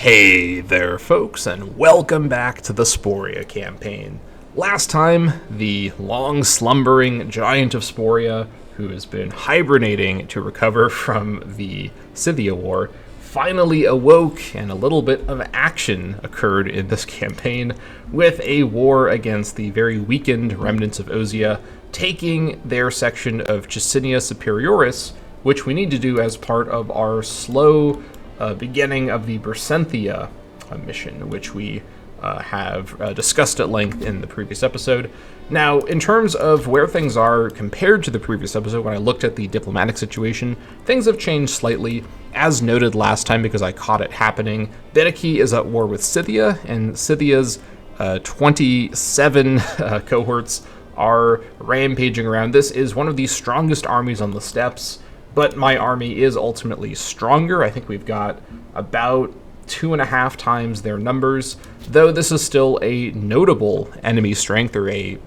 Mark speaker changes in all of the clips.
Speaker 1: Hey there, folks, and welcome back to the Sporia Campaign. Last time, the long-slumbering giant of Sporia, who has been hibernating to recover from the Scythia War, finally awoke, and a little bit of action occurred in this campaign, with a war against the very weakened remnants of Ozia, taking their section of Chicinia Superioris, which we need to do as part of our slow beginning of the Bersenthia mission, which we have discussed at length in the previous episode. Now, in terms of where things are compared to the previous episode, when I looked at the diplomatic situation, things have changed slightly. As noted last time, because I caught it happening, Bidaki is at war with Scythia, and Scythia's 27 cohorts are rampaging around. This is one of the strongest armies on the steppes, but my army is ultimately stronger. I think we've got about 2.5 times their numbers, though this is still a notable enemy strength, or a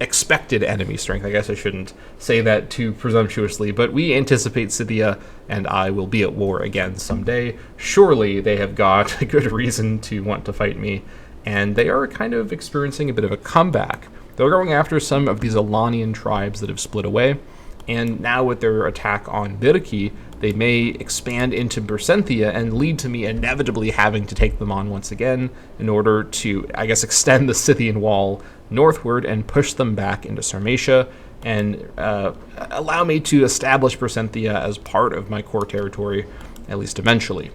Speaker 1: expected enemy strength. I guess I shouldn't say that too presumptuously, but we anticipate Scythia and I will be at war again someday. Surely they have got a good reason to want to fight me, and they are kind of experiencing a bit of a comeback. They're going after some of these Alanian tribes that have split away, and now with their attack on Bidaki, they may expand into Bersenthia and lead to me inevitably having to take them on once again in order to, I guess, extend the Scythian wall northward and push them back into Sarmatia and allow me to establish Bersenthia as part of my core territory, at least eventually.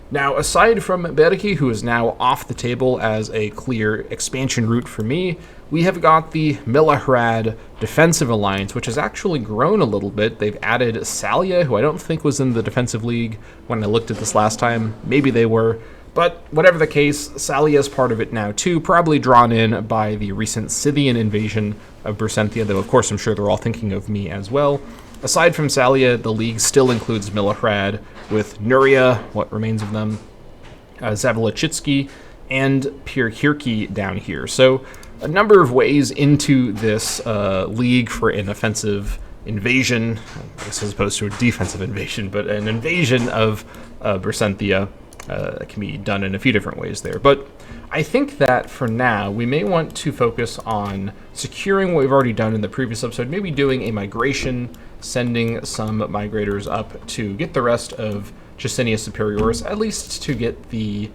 Speaker 1: Now, aside from Bidaki, who is now off the table as a clear expansion route for me, we have got the Milahrad Defensive Alliance, which has actually grown a little bit. They've added Salia, who I don't think was in the Defensive League when I looked at this last time. Maybe they were. But whatever the case, Salia is part of it now too, probably drawn in by the recent Scythian invasion of Bersenthia, though of course I'm sure they're all thinking of me as well. Aside from Salia, the league still includes Milahrad, with Nuria, what remains of them, Zavalachitsky, and Pirkirki down here. So a number of ways into this league for an offensive invasion, I guess as opposed to a defensive invasion, but an invasion of Bersenthia can be done in a few different ways there. But I think that for now, we may want to focus on securing what we've already done in the previous episode, maybe doing a migration, sending some migrators up to get the rest of Chicinia Superioris, at least to get the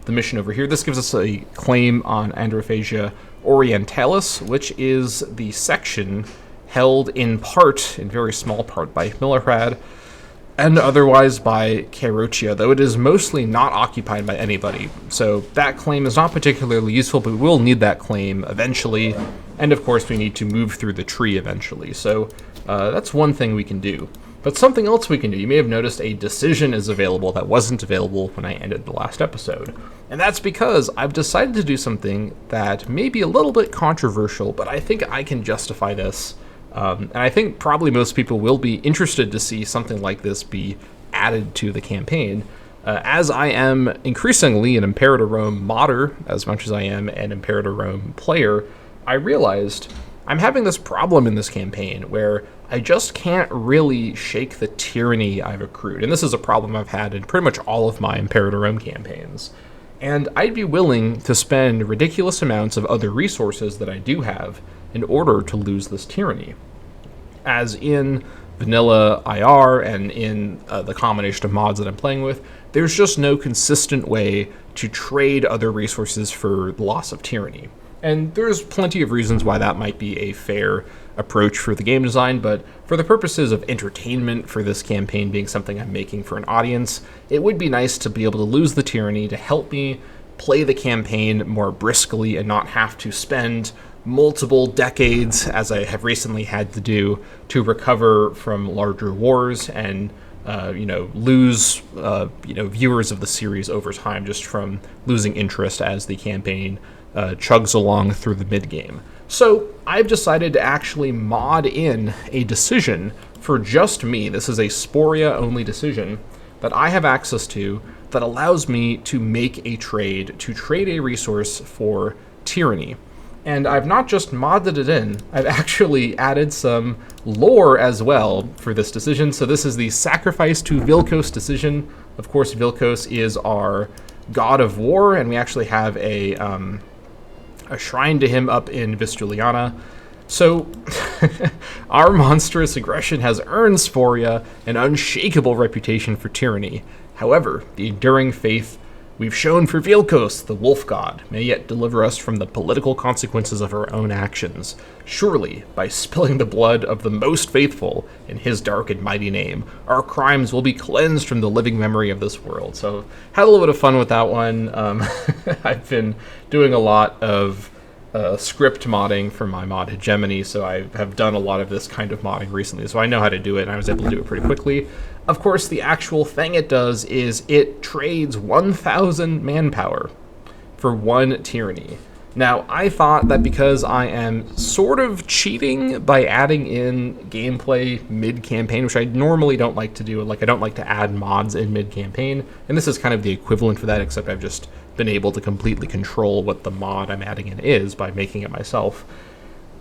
Speaker 1: mission over here. This gives us a claim on Androphagia Orientalis, which is the section held in part, in very small part, by Milahrad, and otherwise by Kairochia, though it is mostly not occupied by anybody. So that claim is not particularly useful, but we will need that claim eventually, and of course we need to move through the tree eventually. So that's one thing we can do. But something else we can do, you may have noticed a decision is available that wasn't available when I ended the last episode. And that's because I've decided to do something that may be a little bit controversial, but I think I can justify this. And I think probably most people will be interested to see something like this be added to the campaign. As I am increasingly an Imperator Rome modder, as much as I am an Imperator Rome player, I realized I'm having this problem in this campaign where I just can't really shake the tyranny I've accrued. And this is a problem I've had in pretty much all of my Imperator Rome campaigns. And I'd be willing to spend ridiculous amounts of other resources that I do have in order to lose this tyranny. As in vanilla IR and in the combination of mods that I'm playing with, there's just no consistent way to trade other resources for the loss of tyranny. And there's plenty of reasons why that might be a fair approach for the game design, but for the purposes of entertainment, for this campaign being something I'm making for an audience, it would be nice to be able to lose the tyranny to help me play the campaign more briskly and not have to spend multiple decades, as I have recently had to do, to recover from larger wars and lose viewers of the series over time just from losing interest as the campaign chugs along through the mid-game. So I've decided to actually mod in a decision for just me. This is a Sporia-only decision that I have access to that allows me to make a trade, to trade a resource for tyranny. And I've not just modded it in, I've actually added some lore as well for this decision. So this is the Sacrifice to Vilkos decision. Of course, Vilkos is our god of war, and we actually have a shrine to him up in Vistuliana. So, our monstrous aggression has earned Sporia an unshakable reputation for tyranny. However, the enduring faith we've shown for Vilkos, the wolf god, may yet deliver us from the political consequences of our own actions. Surely, by spilling the blood of the most faithful in his dark and mighty name, our crimes will be cleansed from the living memory of this world. So, had a little bit of fun with that one. I've been doing a lot of script modding for my mod Hegemony, so I have done a lot of this kind of modding recently, so I know how to do it, and I was able to do it pretty quickly. Of course, the actual thing it does is it trades 1,000 manpower for 1 tyranny. Now, I thought that because I am sort of cheating by adding in gameplay mid-campaign, which I normally don't like to do, like I don't like to add mods in mid-campaign, and this is kind of the equivalent for that, except I've just been able to completely control what the mod I'm adding in is by making it myself.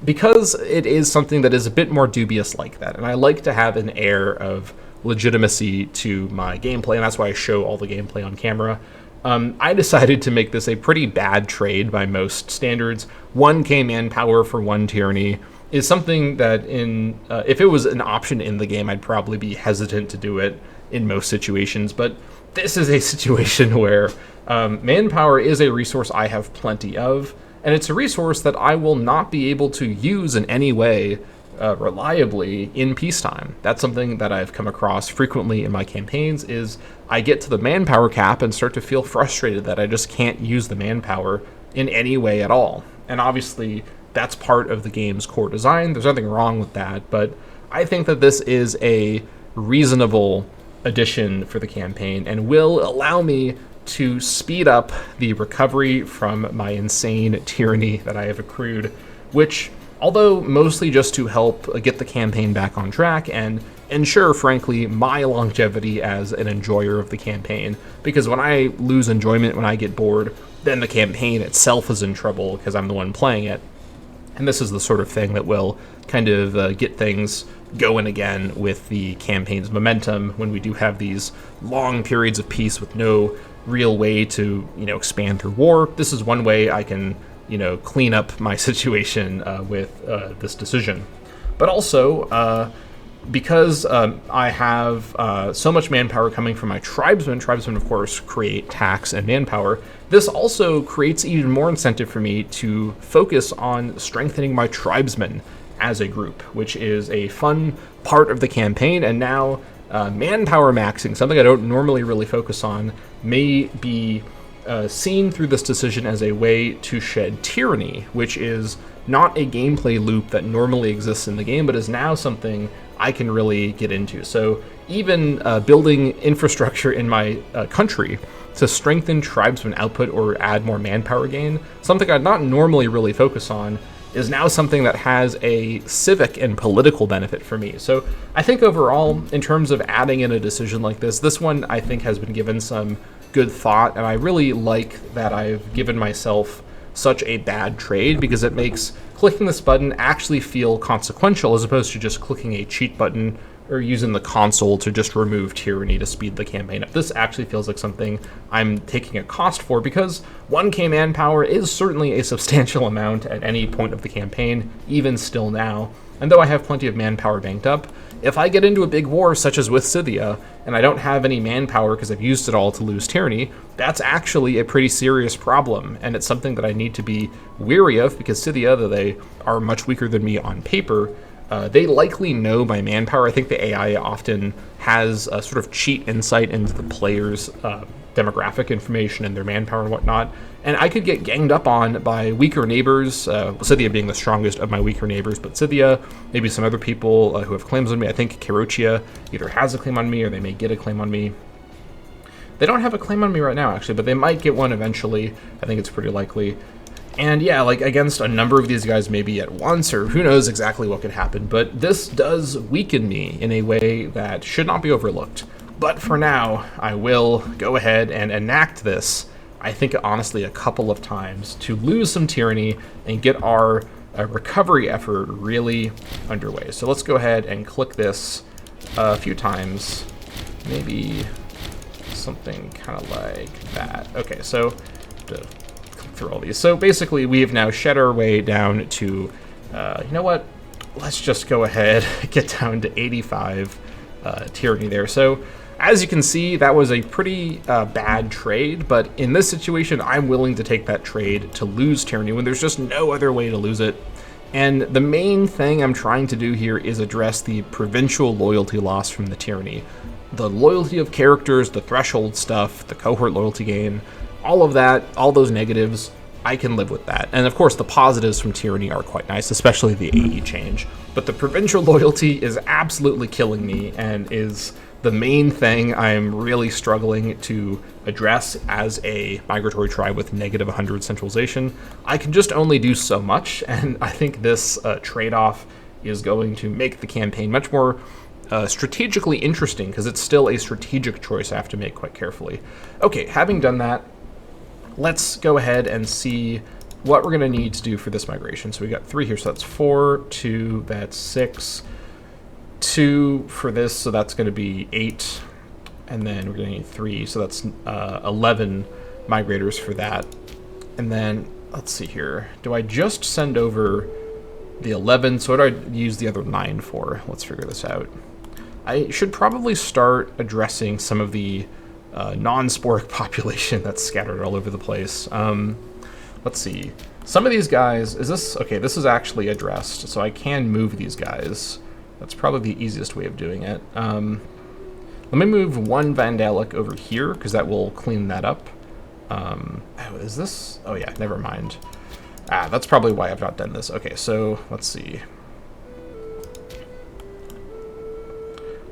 Speaker 1: Because it is something that is a bit more dubious like that, and I like to have an air of legitimacy to my gameplay, and that's why I show all the gameplay on camera. I decided to make this a pretty bad trade by most standards. 1k manpower for 1 tyranny is something that if it was an option in the game, I'd probably be hesitant to do it in most situations, but this is a situation where manpower is a resource I have plenty of, and it's a resource that I will not be able to use in any way reliably in peacetime. That's something that I've come across frequently in my campaigns, is I get to the manpower cap and start to feel frustrated that I just can't use the manpower in any way at all. And obviously, that's part of the game's core design. There's nothing wrong with that, but I think that this is a reasonable addition for the campaign and will allow me to speed up the recovery from my insane tyranny that I have accrued, which, although mostly just to help get the campaign back on track and ensure, frankly, my longevity as an enjoyer of the campaign, because when I lose enjoyment, when I get bored, then the campaign itself is in trouble because I'm the one playing it. And this is the sort of thing that will kind of get things going again with the campaign's momentum when we do have these long periods of peace with no real way to, expand through war. This is one way I can, clean up my situation with this decision. But also, because I have so much manpower coming from my tribesmen, of course, create tax and manpower, this also creates even more incentive for me to focus on strengthening my tribesmen as a group, which is a fun part of the campaign. And now manpower maxing, something I don't normally really focus on, may be seen through this decision as a way to shed tyranny, which is not a gameplay loop that normally exists in the game, but is now something I can really get into. So even building infrastructure in my country to strengthen tribesman output or add more manpower gain, something I'd not normally really focus on, is now something that has a civic and political benefit for me. So I think overall, in terms of adding in a decision like this one I think has been given some good thought, and I really like that I've given myself such a bad trade, because it makes clicking this button actually feel consequential as opposed to just clicking a cheat button or using the console to just remove tyranny to speed the campaign up. This actually feels like something I'm taking a cost for, because 1k manpower is certainly a substantial amount at any point of the campaign, even still now. And though I have plenty of manpower banked up, if I get into a big war such as with Scythia, and I don't have any manpower because I've used it all to lose tyranny, that's actually a pretty serious problem, and it's something that I need to be weary of, because Scythia, though they are much weaker than me on paper, they likely know my manpower. I think the AI often has a sort of cheat insight into the player's demographic information and their manpower and whatnot, and I could get ganged up on by weaker neighbors, Scythia being the strongest of my weaker neighbors, but Scythia, maybe some other people who have claims on me. I think Kerochia either has a claim on me or they may get a claim on me. They don't have a claim on me right now, actually, but they might get one eventually. I think it's pretty likely. And yeah, like against a number of these guys maybe at once, or who knows exactly what could happen, but this does weaken me in a way that should not be overlooked. But for now, I will go ahead and enact this, I think honestly a couple of times, to lose some tyranny and get our recovery effort really underway. So let's go ahead and click this a few times, maybe something kind of like that. Okay, so to click through all these. So basically, we have now shed our way down to, you know what? Let's just go ahead, get down to 85 tyranny there. So as you can see, that was a pretty bad trade, but in this situation, I'm willing to take that trade to lose tyranny when there's just no other way to lose it. And the main thing I'm trying to do here is address the provincial loyalty loss from the tyranny. The loyalty of characters, the threshold stuff, the cohort loyalty gain, all of that, all those negatives, I can live with that. And of course, the positives from tyranny are quite nice, especially the AE change. But the provincial loyalty is absolutely killing me and is the main thing I'm really struggling to address as a migratory tribe with negative 100 centralization. I can just only do so much, and I think this trade-off is going to make the campaign much more strategically interesting, because it's still a strategic choice I have to make quite carefully. Okay, having done that, let's go ahead and see what we're going to need to do for this migration. So we got 3 here, so that's 4, 2, that's 6, 2 for this, so that's going to be 8, and then we're going to need 3, so that's 11 migrators for that. And then, let's see here, do I just send over the 11? So what do I use the other 9 for? Let's figure this out. I should probably start addressing some of the non-sporic population that's scattered all over the place. Let's see. Some of these guys, is this, okay, this is actually addressed, so I can move these guys. That's probably the easiest way of doing it. Let me move 1 Vandalic over here, because that will clean that up. Oh, is this, oh yeah, never mind. That's probably why I've not done this. Okay, so let's see.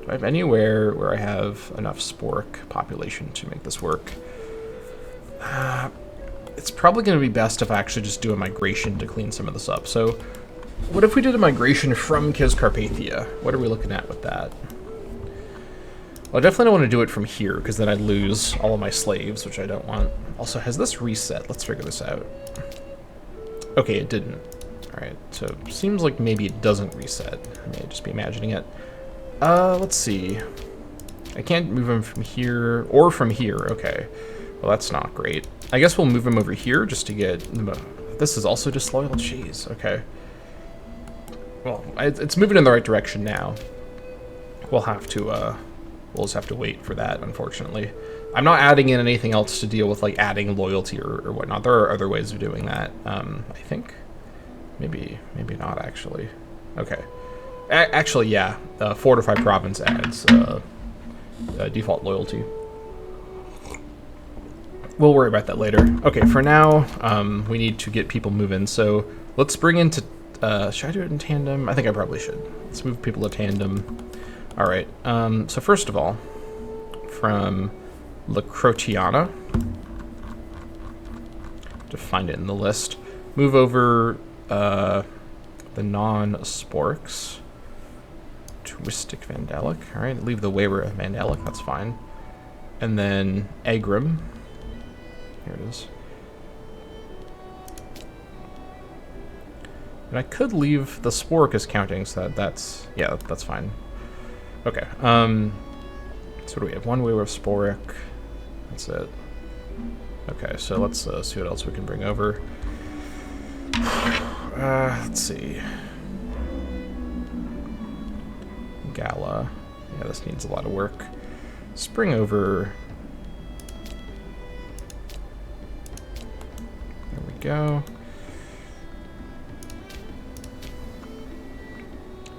Speaker 1: Do I have anywhere where I have enough sporic population to make this work? It's probably going to be best if I actually just do a migration to clean some of this up. So what if we did a migration from Kis Carpathia? What are we looking at with that? Well, I definitely don't want to do it from here, because then I'd lose all of my slaves, which I don't want. Also, has this reset? Let's figure this out. Okay, it didn't. All right, so it seems like maybe it doesn't reset. I may just be imagining it. Let's see. I can't move him from here or from here. Okay. Well, that's not great. I guess we'll move him over here just to get... This is also disloyal? Jeez, okay. Well, it's moving in the right direction now. We'll have to, we'll just have to wait for that, unfortunately. I'm not adding in anything else to deal with, like, adding loyalty or whatnot. There are other ways of doing that, I think. Maybe not, actually. Okay. Actually, yeah. Fortify Province adds default loyalty. We'll worry about that later. Okay, for now, we need to get people moving. So let's bring into... should I do it in tandem? I think I probably should. Let's move people to tandem. All right. So first of all, from La Crotiana, to find it in the list, move over the non-sporks. Twistic Vandalic. All right, leave the Wayra Vandalic. That's fine. And then Agram. Here it is. And I could leave the Sporic as counting, so that's yeah, that's fine. Okay. So what do we have? 1 Wayra Sporic. That's it. Okay, so let's see what else we can bring over. Let's see. Gala. Yeah, this needs a lot of work. Let's bring over... There we go.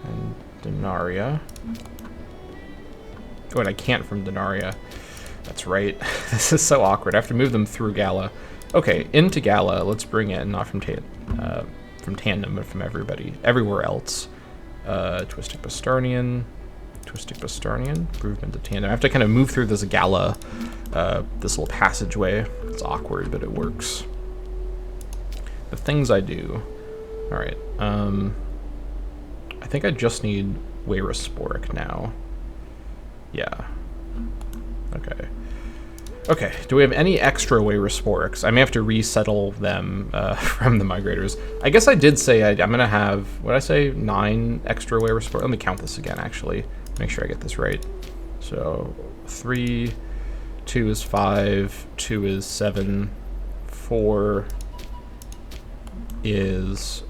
Speaker 1: And Denaria. Oh, and I can't from Denaria. That's right. This is so awkward. I have to move them through Gala. Okay, into Gala. Let's bring in, not from Tandem, but from everywhere else. Twistic Bastarnian, improvement to Tandem. I have to kind of move through this Gala, this little passageway. It's awkward, but it works. The things I do. All right. I think I just need Wayra Sporic now. Yeah. Okay. Okay, do we have any extra Wayra Sporics? I may have to resettle them from the migrators. I guess I did say I'm going to have, what did I say, 9 extra Wayra Sporics? Let me count this again, actually. Make sure I get this right. So, 3, 2 is 5, 2 is 7, 4 is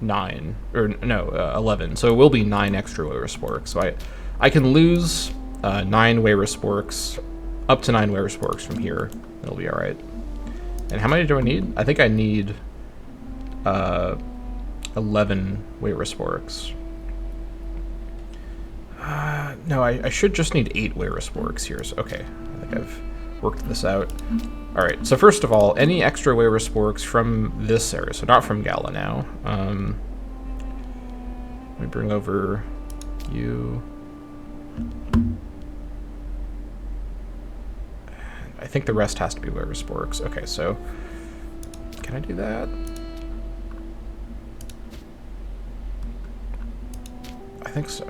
Speaker 1: 9, or no, 11. So it will be 9 extra Weira Sporks. So I can lose 9 Weira Sporks, up to 9 Weira Sporks from here. It'll be all right. And how many do I need? I think I need 11 Weira Sporks. No, I should just need 8 Weira Sporks here. So, okay, I think I've worked this out. All right, so first of all, any extra Weira Sporks from this area, so not from Gala now. Let me bring over you. I think the rest has to be Weira Sporks. Okay, so can I do that? I think so.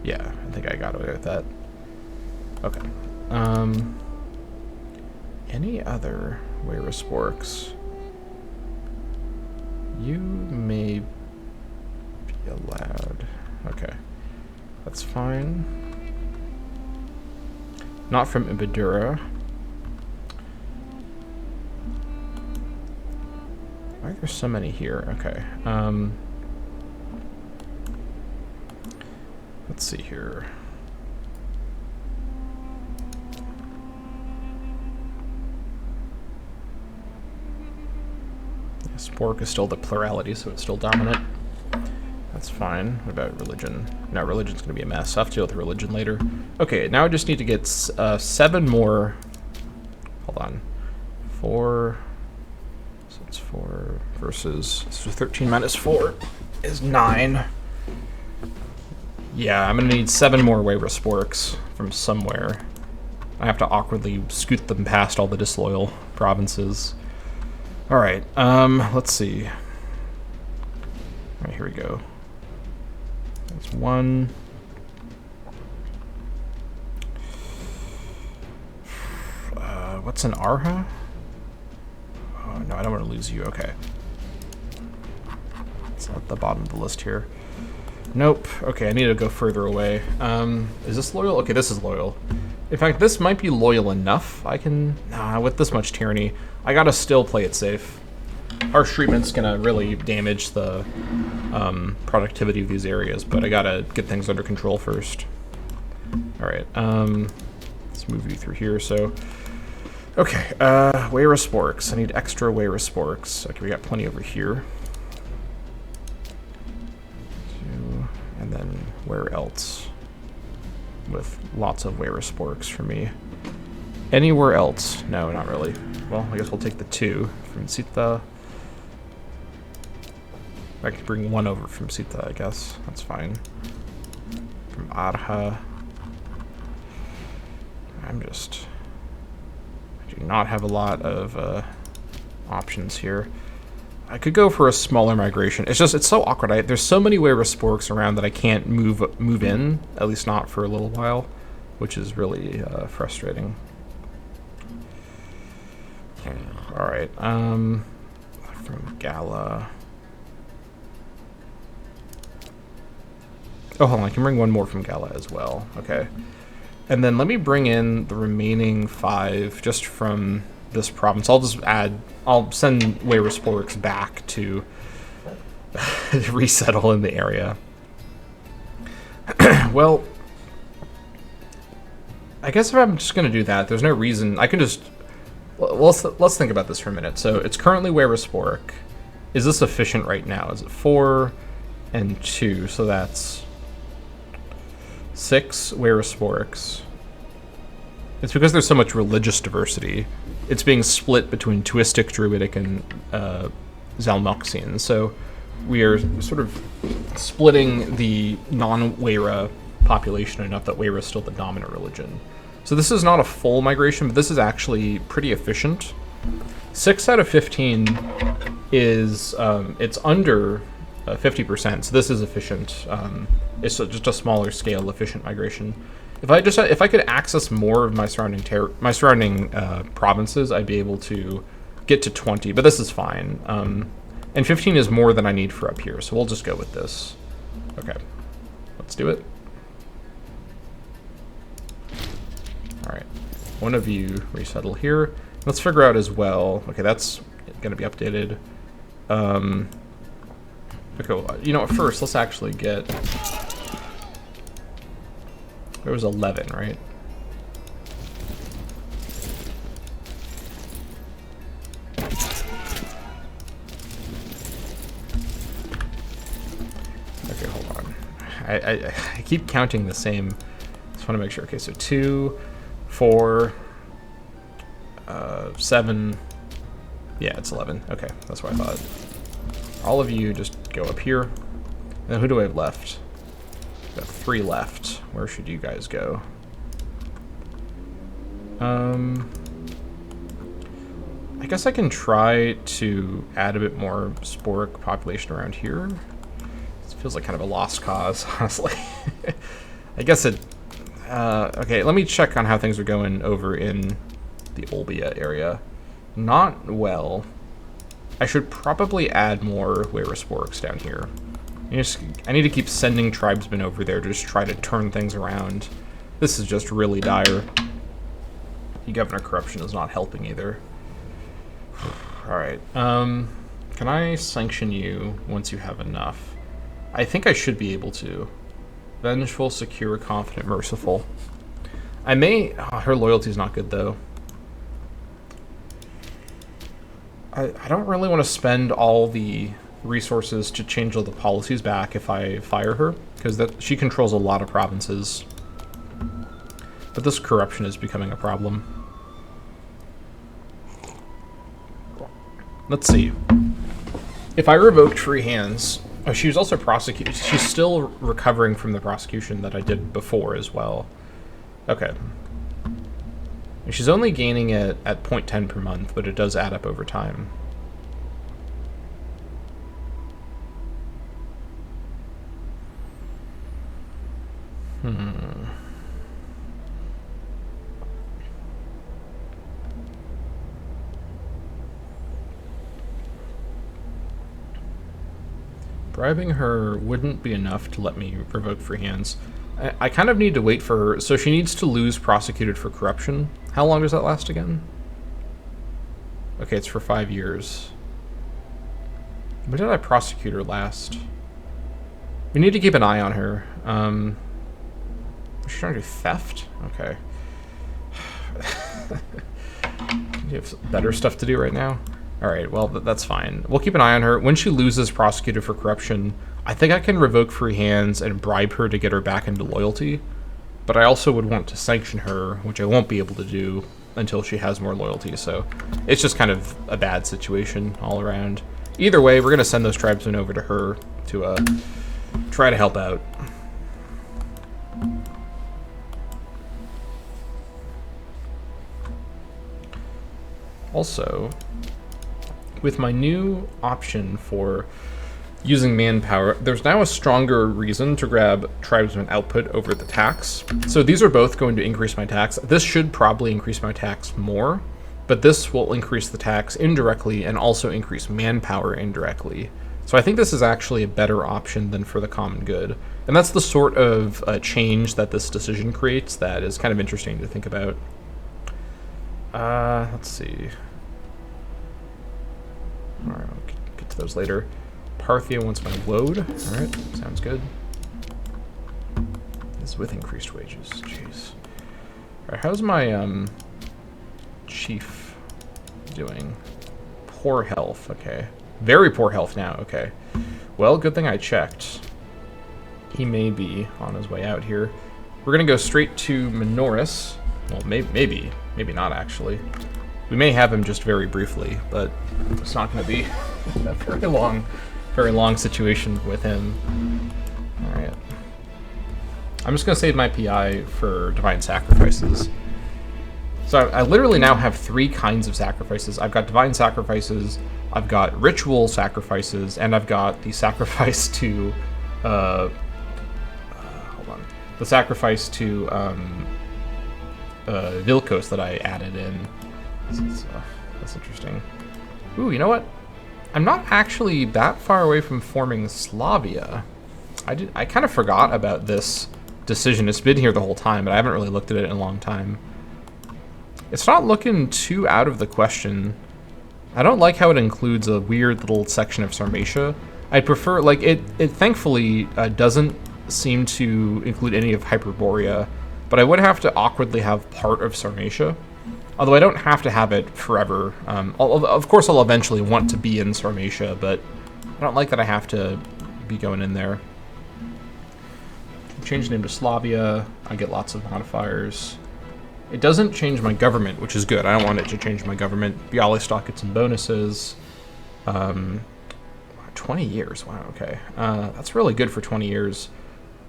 Speaker 1: Yeah, I think I got away with that. Okay. Any other Weira Sporks? You may be allowed. Okay. That's fine. Not from Imperator. Why are there so many here? Okay. Let's see here. Spork is still the plurality, so it's still dominant. That's fine. What about religion? No, religion's gonna be a mess. I'll have to deal with religion later. Okay, now I just need to get 7 more. Hold on. 4. So it's 4 versus. So 13 minus 4 is 9. Yeah, I'm gonna need 7 more Weira Sporks from somewhere. I have to awkwardly scoot them past all the disloyal provinces. All right, let's see. All right, here we go. That's 1. What's an Arha? Oh, no, I don't want to lose you. Okay. It's at the bottom of the list here. Nope. Okay, I need to go further away. Is this loyal? Okay, this is loyal. In fact, this might be loyal enough. I can... Nah, with this much tyranny, I gotta still play it safe. Harsh treatment's gonna really damage the productivity of these areas, but I gotta get things under control first. Alright, let's move you through here, so... Okay, Weira Sporks. I need extra Weira Sporks. Okay, we got plenty over here. And then where else? With lots of Weira Sporks for me. Anywhere else? No, not really. Well, I guess we'll take the 2 from Sita. I could bring 1 over from Sita, I guess. That's fine. From Arha. I do not have a lot of options here. I could go for a smaller migration. It's so awkward. There's so many Weira Sporks around that I can't move in, at least not for a little while, which is really frustrating. All right, from Gala. Oh, hold on, I can bring 1 more from Gala as well. Okay, and then let me bring in the remaining 5 just from this province. I'll send Weira Sporks back to resettle in the area. Well, I guess if I'm just going to do that, there's no reason. I can just... Well, let's think about this for a minute. So it's currently Weira Spork. Is this efficient right now? Is it 4 and 2? So that's 6 Weira Sporks. It's because there's so much religious diversity. It's being split between Tuistic, Druidic, and Zalmoxian. So we are sort of splitting the non-Weira population enough that Weira is still the dominant religion. So this is not a full migration, but this is actually pretty efficient. 6 out of 15 is, it's under 50%, so this is efficient. It's just a smaller scale efficient migration. If I could access more of my surrounding provinces, I'd be able to get to 20, but this is fine. And 15 is more than I need for up here, so we'll just go with this. Okay, let's do it. one of you resettle here. Let's figure out as well. Okay, that's going to be updated. Okay, well, you know what? First, let's actually get. There was 11, right? Okay, hold on. I keep counting the same. Just want to make sure. Okay, so 2, 4, 7. Yeah, it's 11. Okay, that's what I thought. All of you just go up here. Now, who do I have left? Got 3 left. Where should you guys go? I guess I can try to add a bit more sporic population around here. This feels like kind of a lost cause, honestly. I guess it... okay, let me check on how things are going over in the Olbia area. Not well. I should probably add more Werasporics down here. I need to keep sending tribesmen over there to just try to turn things around. This is just really dire. The governor corruption is not helping either. Alright, can I sanction you once you have enough? I think I should be able to. Vengeful, secure, confident, merciful. I may... Oh, her loyalty is not good, though. I don't really want to spend all the resources to change all the policies back if I fire her, because she controls a lot of provinces. But this corruption is becoming a problem. Let's see. If I revoked free hands... Oh, she was also prosecuted. She's still recovering from the prosecution that I did before as well. Okay. She's only gaining it at 0.10 per month, but it does add up over time. Bribing her wouldn't be enough to let me revoke free hands. I kind of need to wait for her. So she needs to lose prosecuted for corruption. How long does that last again? Okay, it's for 5 years. When did I prosecute her last? We need to keep an eye on her. Is she trying to do theft? Okay. You have better stuff to do right now? Alright, well, that's fine. We'll keep an eye on her. When she loses prosecuted for corruption, I think I can revoke free hands and bribe her to get her back into loyalty. But I also would want to sanction her, which I won't be able to do until she has more loyalty. So it's just kind of a bad situation all around. Either way, we're going to send those tribesmen over to her to try to help out. Also, with my new option for using manpower, there's now a stronger reason to grab tribesman output over the tax. So these are both going to increase my tax. This should probably increase my tax more, but this will increase the tax indirectly and also increase manpower indirectly. So I think this is actually a better option than for the common good. And that's the sort of change that this decision creates that is kind of interesting to think about. Let's see. All right, I'll get to those later. Parthia wants my woad. All right, sounds good. This is with increased wages. Jeez. All right, how's my chief doing? Poor health. Okay, very poor health now. Okay. Well, good thing I checked. He may be on his way out here. We're gonna go straight to Minoris. Well, maybe not actually. We may have him just very briefly, but it's not going to be a very long situation with him. All right. I'm just going to save my PI for Divine Sacrifices. So I literally now have 3 kinds of sacrifices. I've got Divine Sacrifices, I've got Ritual Sacrifices, and I've got the sacrifice to... hold on. The sacrifice to Vilkos that I added in. That's interesting. Ooh, you know what? I'm not actually that far away from forming Slavia. I kind of forgot about this decision. It's been here the whole time, but I haven't really looked at it in a long time. It's not looking too out of the question. I don't like how it includes a weird little section of Sarmatia. I'd prefer, like, it thankfully doesn't seem to include any of Hyperborea, but I would have to awkwardly have part of Sarmatia. Although I don't have to have it forever. Of course I'll eventually want to be in Sarmatia, but I don't like that I have to be going in there. Change the name to Slavia. I get lots of modifiers. It doesn't change my government, which is good. I don't want it to change my government. Bialystok gets some bonuses. 20 years. Wow, okay. That's really good for 20 years.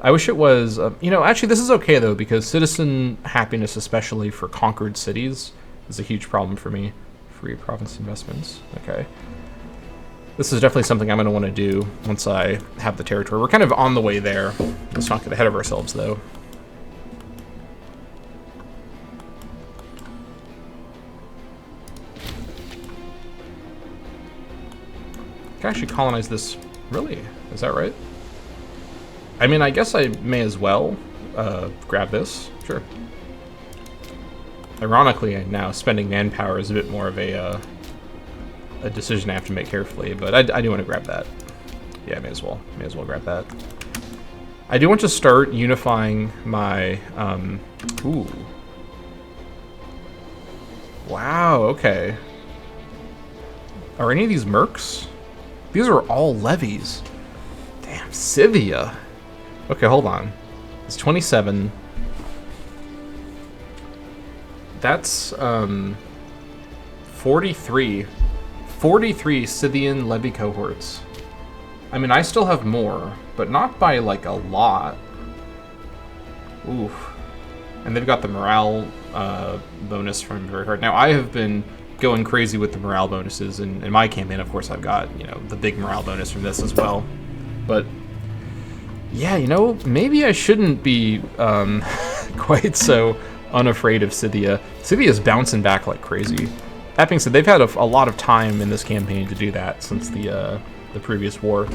Speaker 1: I wish it was... actually, this is okay, though, because citizen happiness, especially for conquered cities, is a huge problem for me. Free province investments. Okay. This is definitely something I'm going to want to do once I have the territory. We're kind of on the way there. Let's not get ahead of ourselves, though. I can actually colonize this. Really? Is that right? I mean, I guess I may as well grab this. Sure. Ironically, now spending manpower is a bit more of a decision I have to make carefully, but I do want to grab that. Yeah, may as well. May as well grab that. I do want to start unifying my... ooh. Wow, okay. Are any of these mercs? These are all levies. Damn, Scythia. Okay, hold on. It's 27. That's 43. 43 Scythian levy cohorts. I mean, I still have more, but not by like a lot. Oof. And they've got the morale bonus from very hard. Now, I have been going crazy with the morale bonuses in my campaign. Of course, I've got, the big morale bonus from this as well. But yeah, maybe I shouldn't be quite so unafraid of Scythia. Scythia's bouncing back like crazy. That being said, they've had a lot of time in this campaign to do that since the previous war.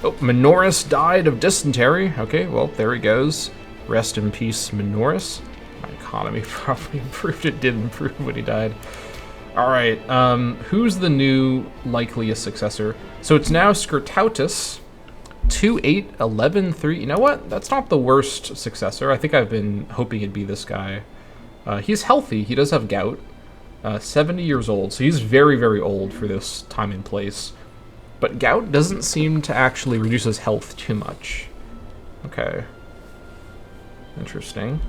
Speaker 1: Oh, Minoris died of dysentery. Okay, well, there he goes. Rest in peace, Minoris. My economy probably improved. It did improve when he died. All right, who's the new likeliest successor? So it's now Skirtautus, 2, 8, 11, 3. You know what? That's not the worst successor. I think I've been hoping it'd be this guy. He's healthy. He does have gout. 70 years old, so he's very, very old for this time and place. But gout doesn't seem to actually reduce his health too much. Okay. Interesting.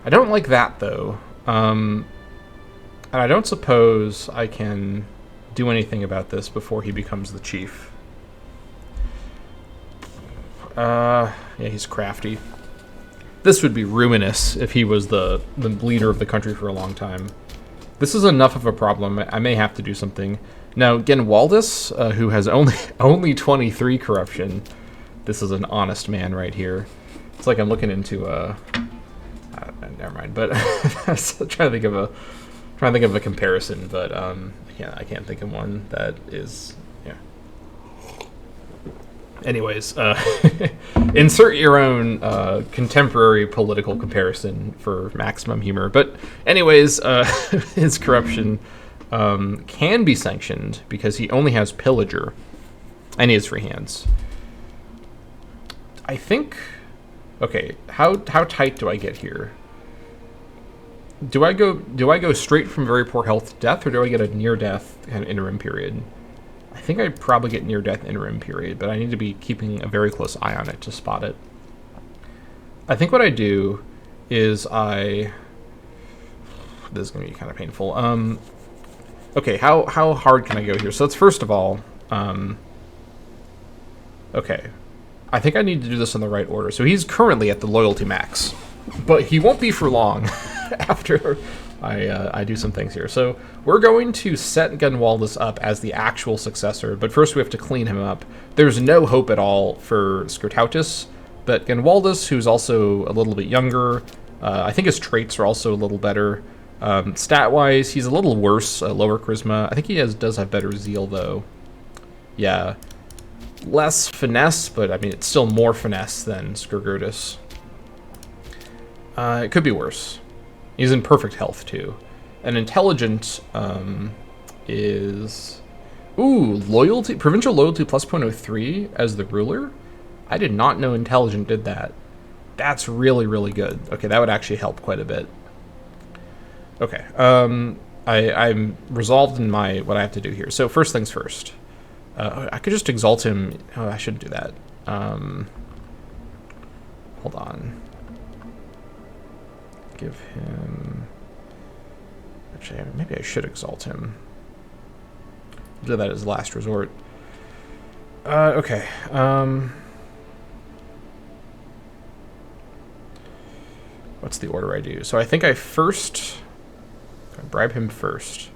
Speaker 1: I don't like that, though. And I don't suppose I can do anything about this before he becomes the chief. Yeah, he's crafty. This would be ruinous if he was the leader of the country for a long time. This is enough of a problem. I may have to do something. Now, Genwaldus, who has only 23 corruption. This is an honest man right here. It's like I'm looking into never mind. But I'm trying to think of a comparison. But I can't think of one that is. Yeah. Anyways, insert your own contemporary political comparison for maximum humor. But anyways, his corruption can be sanctioned because he only has pillager and he has free hands. I think. Okay, how tight do I get here? Do I go straight from very poor health to death, or do I get a near death kind of interim period? I think I probably get near death interim period, but I need to be keeping a very close eye on it to spot it. I think what I do is this is going to be kind of painful. Okay, how hard can I go here? So let's first of all, okay, I think I need to do this in the right order. So he's currently at the loyalty max, but he won't be for long after I do some things here. So we're going to set Genwaldus up as the actual successor, but first we have to clean him up. There's no hope at all for Skirtautus, but Genwaldus, who's also a little bit younger, I think his traits are also a little better. Stat-wise, he's a little worse, lower charisma. I think he does have better zeal, though. Yeah. Less finesse, but I mean, it's still more finesse than Skirtautus. It could be worse. He's in perfect health, too. And intelligent is... Ooh, loyalty, provincial loyalty plus 0.03 as the ruler? I did not know intelligent did that. That's really, really good. Okay, that would actually help quite a bit. Okay, I'm resolved in what I have to do here. So first things first. I could just exalt him. Oh, I shouldn't do that. Hold on. Give him... Actually, maybe I should exalt him. Do that as last resort. Okay. What's the order I do? So I think I bribe him first.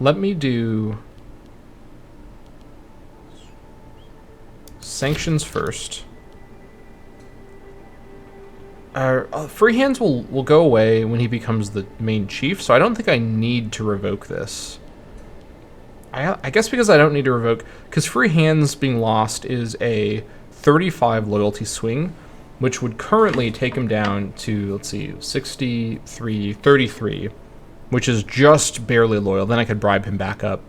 Speaker 1: Let me do sanctions first. Free hands will go away when he becomes the main chief, so I don't think I need to revoke this. I guess because I don't need to revoke, because free hands being lost is a 35 loyalty swing, which would currently take him down to, let's see, 63, 33, which is just barely loyal. Then I could bribe him back up.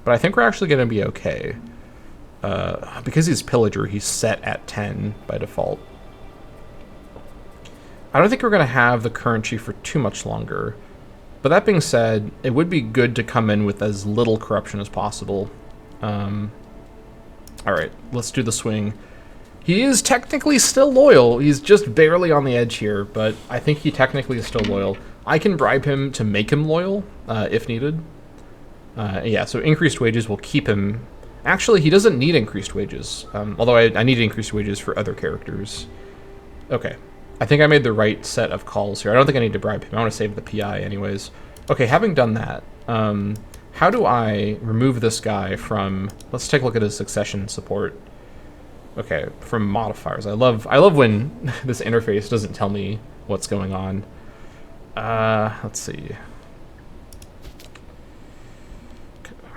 Speaker 1: But I think we're actually going to be okay. Because he's pillager, he's set at 10 by default. I don't think we're going to have the current chief for too much longer. But that being said, it would be good to come in with as little corruption as possible. Alright, let's do the swing. He is technically still loyal. He's just barely on the edge here, but I think he technically is still loyal. I can bribe him to make him loyal, if needed. Yeah, so increased wages will keep him... Actually, he doesn't need increased wages, although I need increased wages for other characters. Okay. I think I made the right set of calls here. I don't think I need to bribe him. I want to save the PI anyways. Okay, having done that, how do I remove this guy from... Let's take a look at his succession support. Okay, from modifiers. I love when this interface doesn't tell me what's going on. Let's see.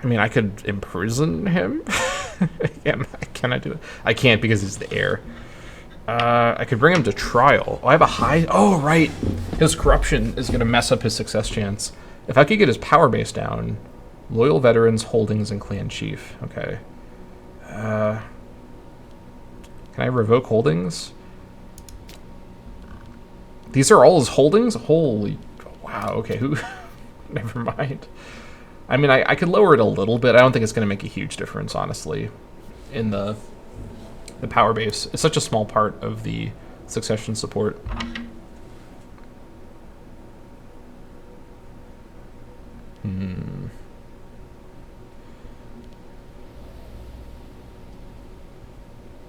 Speaker 1: I mean, I could imprison him. Can I do it? I can't because he's the heir. I could bring him to trial. Oh, I have a high... Oh, right. His corruption is going to mess up his success chance. If I could get his power base down. Loyal veterans, holdings, and clan chief. Okay. Can I revoke holdings? These are all his holdings? Holy... Wow, okay. Who... Never mind. I mean, I could lower it a little bit. I don't think it's going to make a huge difference, honestly, in the power base. It's such a small part of the succession support.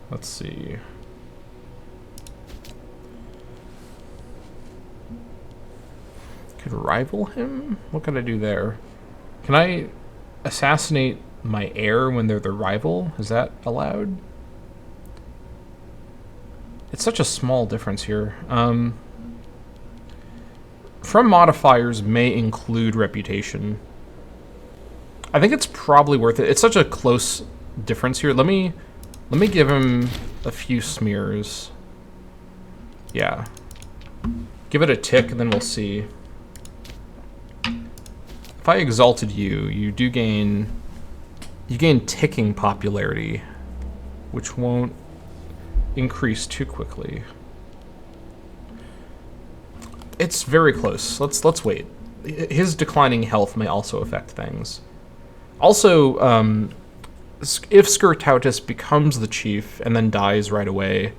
Speaker 1: Let's see. Could rival him? What can I do there? Can I assassinate my heir when they're the rival? Is that allowed? It's such a small difference here. From modifiers may include reputation. I think it's probably worth it. It's such a close difference here. Let me give him a few smears. Yeah. Give it a tick and then we'll see. If I exalted you, you gain ticking popularity, which won't increase too quickly. It's very close. Let's wait. His declining health may also affect things. Also, if Skirtautus becomes the chief and then dies right away,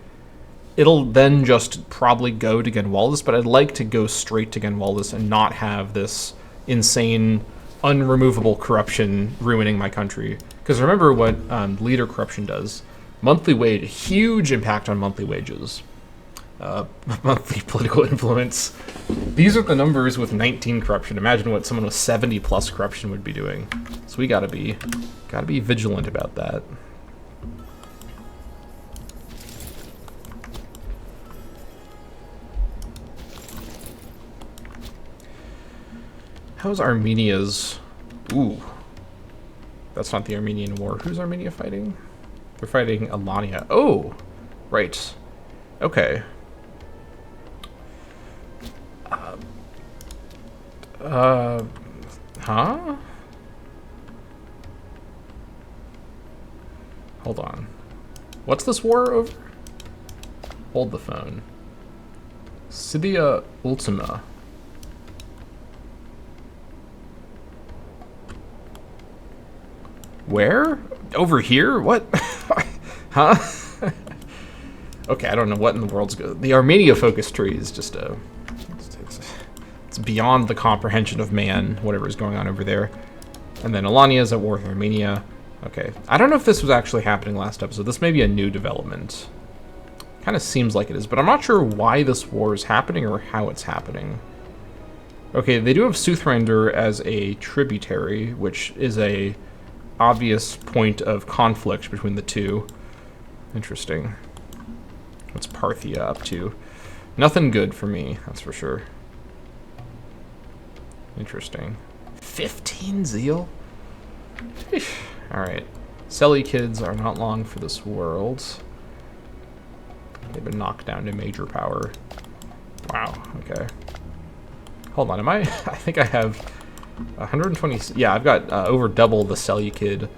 Speaker 1: it'll then just probably go to Genwaldus, but I'd like to go straight to Genwaldus and not have this insane, unremovable corruption ruining my country. Because remember what leader corruption does. Monthly wage, huge impact on monthly wages. Monthly political influence. These are the numbers with 19 corruption. Imagine what someone with 70 plus corruption would be doing. So we gotta be vigilant about that. How's Armenia's... Ooh. That's not the Armenian War. Who's Armenia fighting? They're fighting Alania. Oh! Right. Okay. Huh? Hold on. What's this war over? Hold the phone. Scythia Ultima. Where? Over here? What? Huh? Okay, I don't know what in the world's good. The Armenia focus tree is just a... It's beyond the comprehension of man, whatever is going on over there. And then Alania is at war with Armenia. Okay, I don't know if this was actually happening last episode. This may be a new development. Kind of seems like it is, but I'm not sure why this war is happening or how it's happening. Okay, they do have Soothrander as a tributary, which is a obvious point of conflict between the two. Interesting. What's Parthia up to? Nothing good for me, that's for sure. Interesting. 15 zeal? Alright. Selly kids are not long for this world. They've been knocked down to major power. Wow, okay. Hold on, am I... I think I have 120... Yeah, I've got over double the Seleucid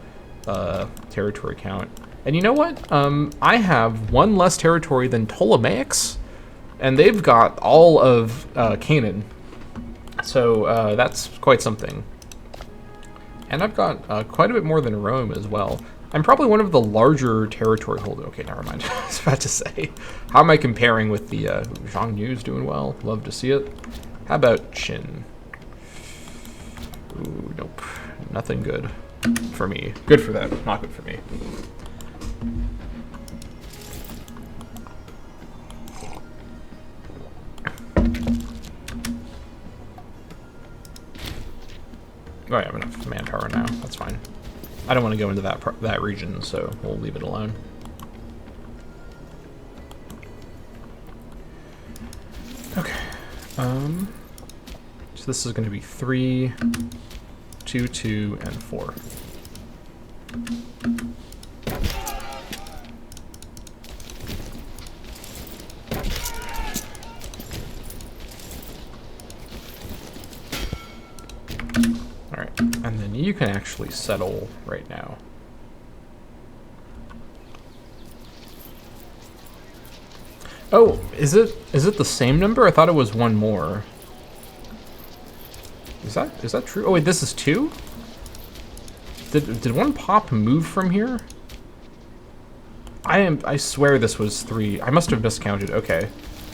Speaker 1: territory count. And you know what? I have one less territory than Ptolemaics, and they've got all of Canaan. So that's quite something. And I've got quite a bit more than Rome as well. I'm probably one of the larger territory holders. Okay, never mind. I was about to say, how am I comparing with the Zhang Yu's doing well? Love to see it. How about Qin? Ooh, nope. Nothing good for me. Good for them, not good for me. Oh, I have enough manpower now. That's fine. I don't want to go into that region, so we'll leave it alone. Okay. So this is going to be 3, 2, 2, and 4. Alright, and then you can actually settle right now. Oh, is it the same number? I thought it was one more. Is that true? Oh wait, this is 2? Did one pop move from here? I swear this was 3. I must have miscounted. Okay.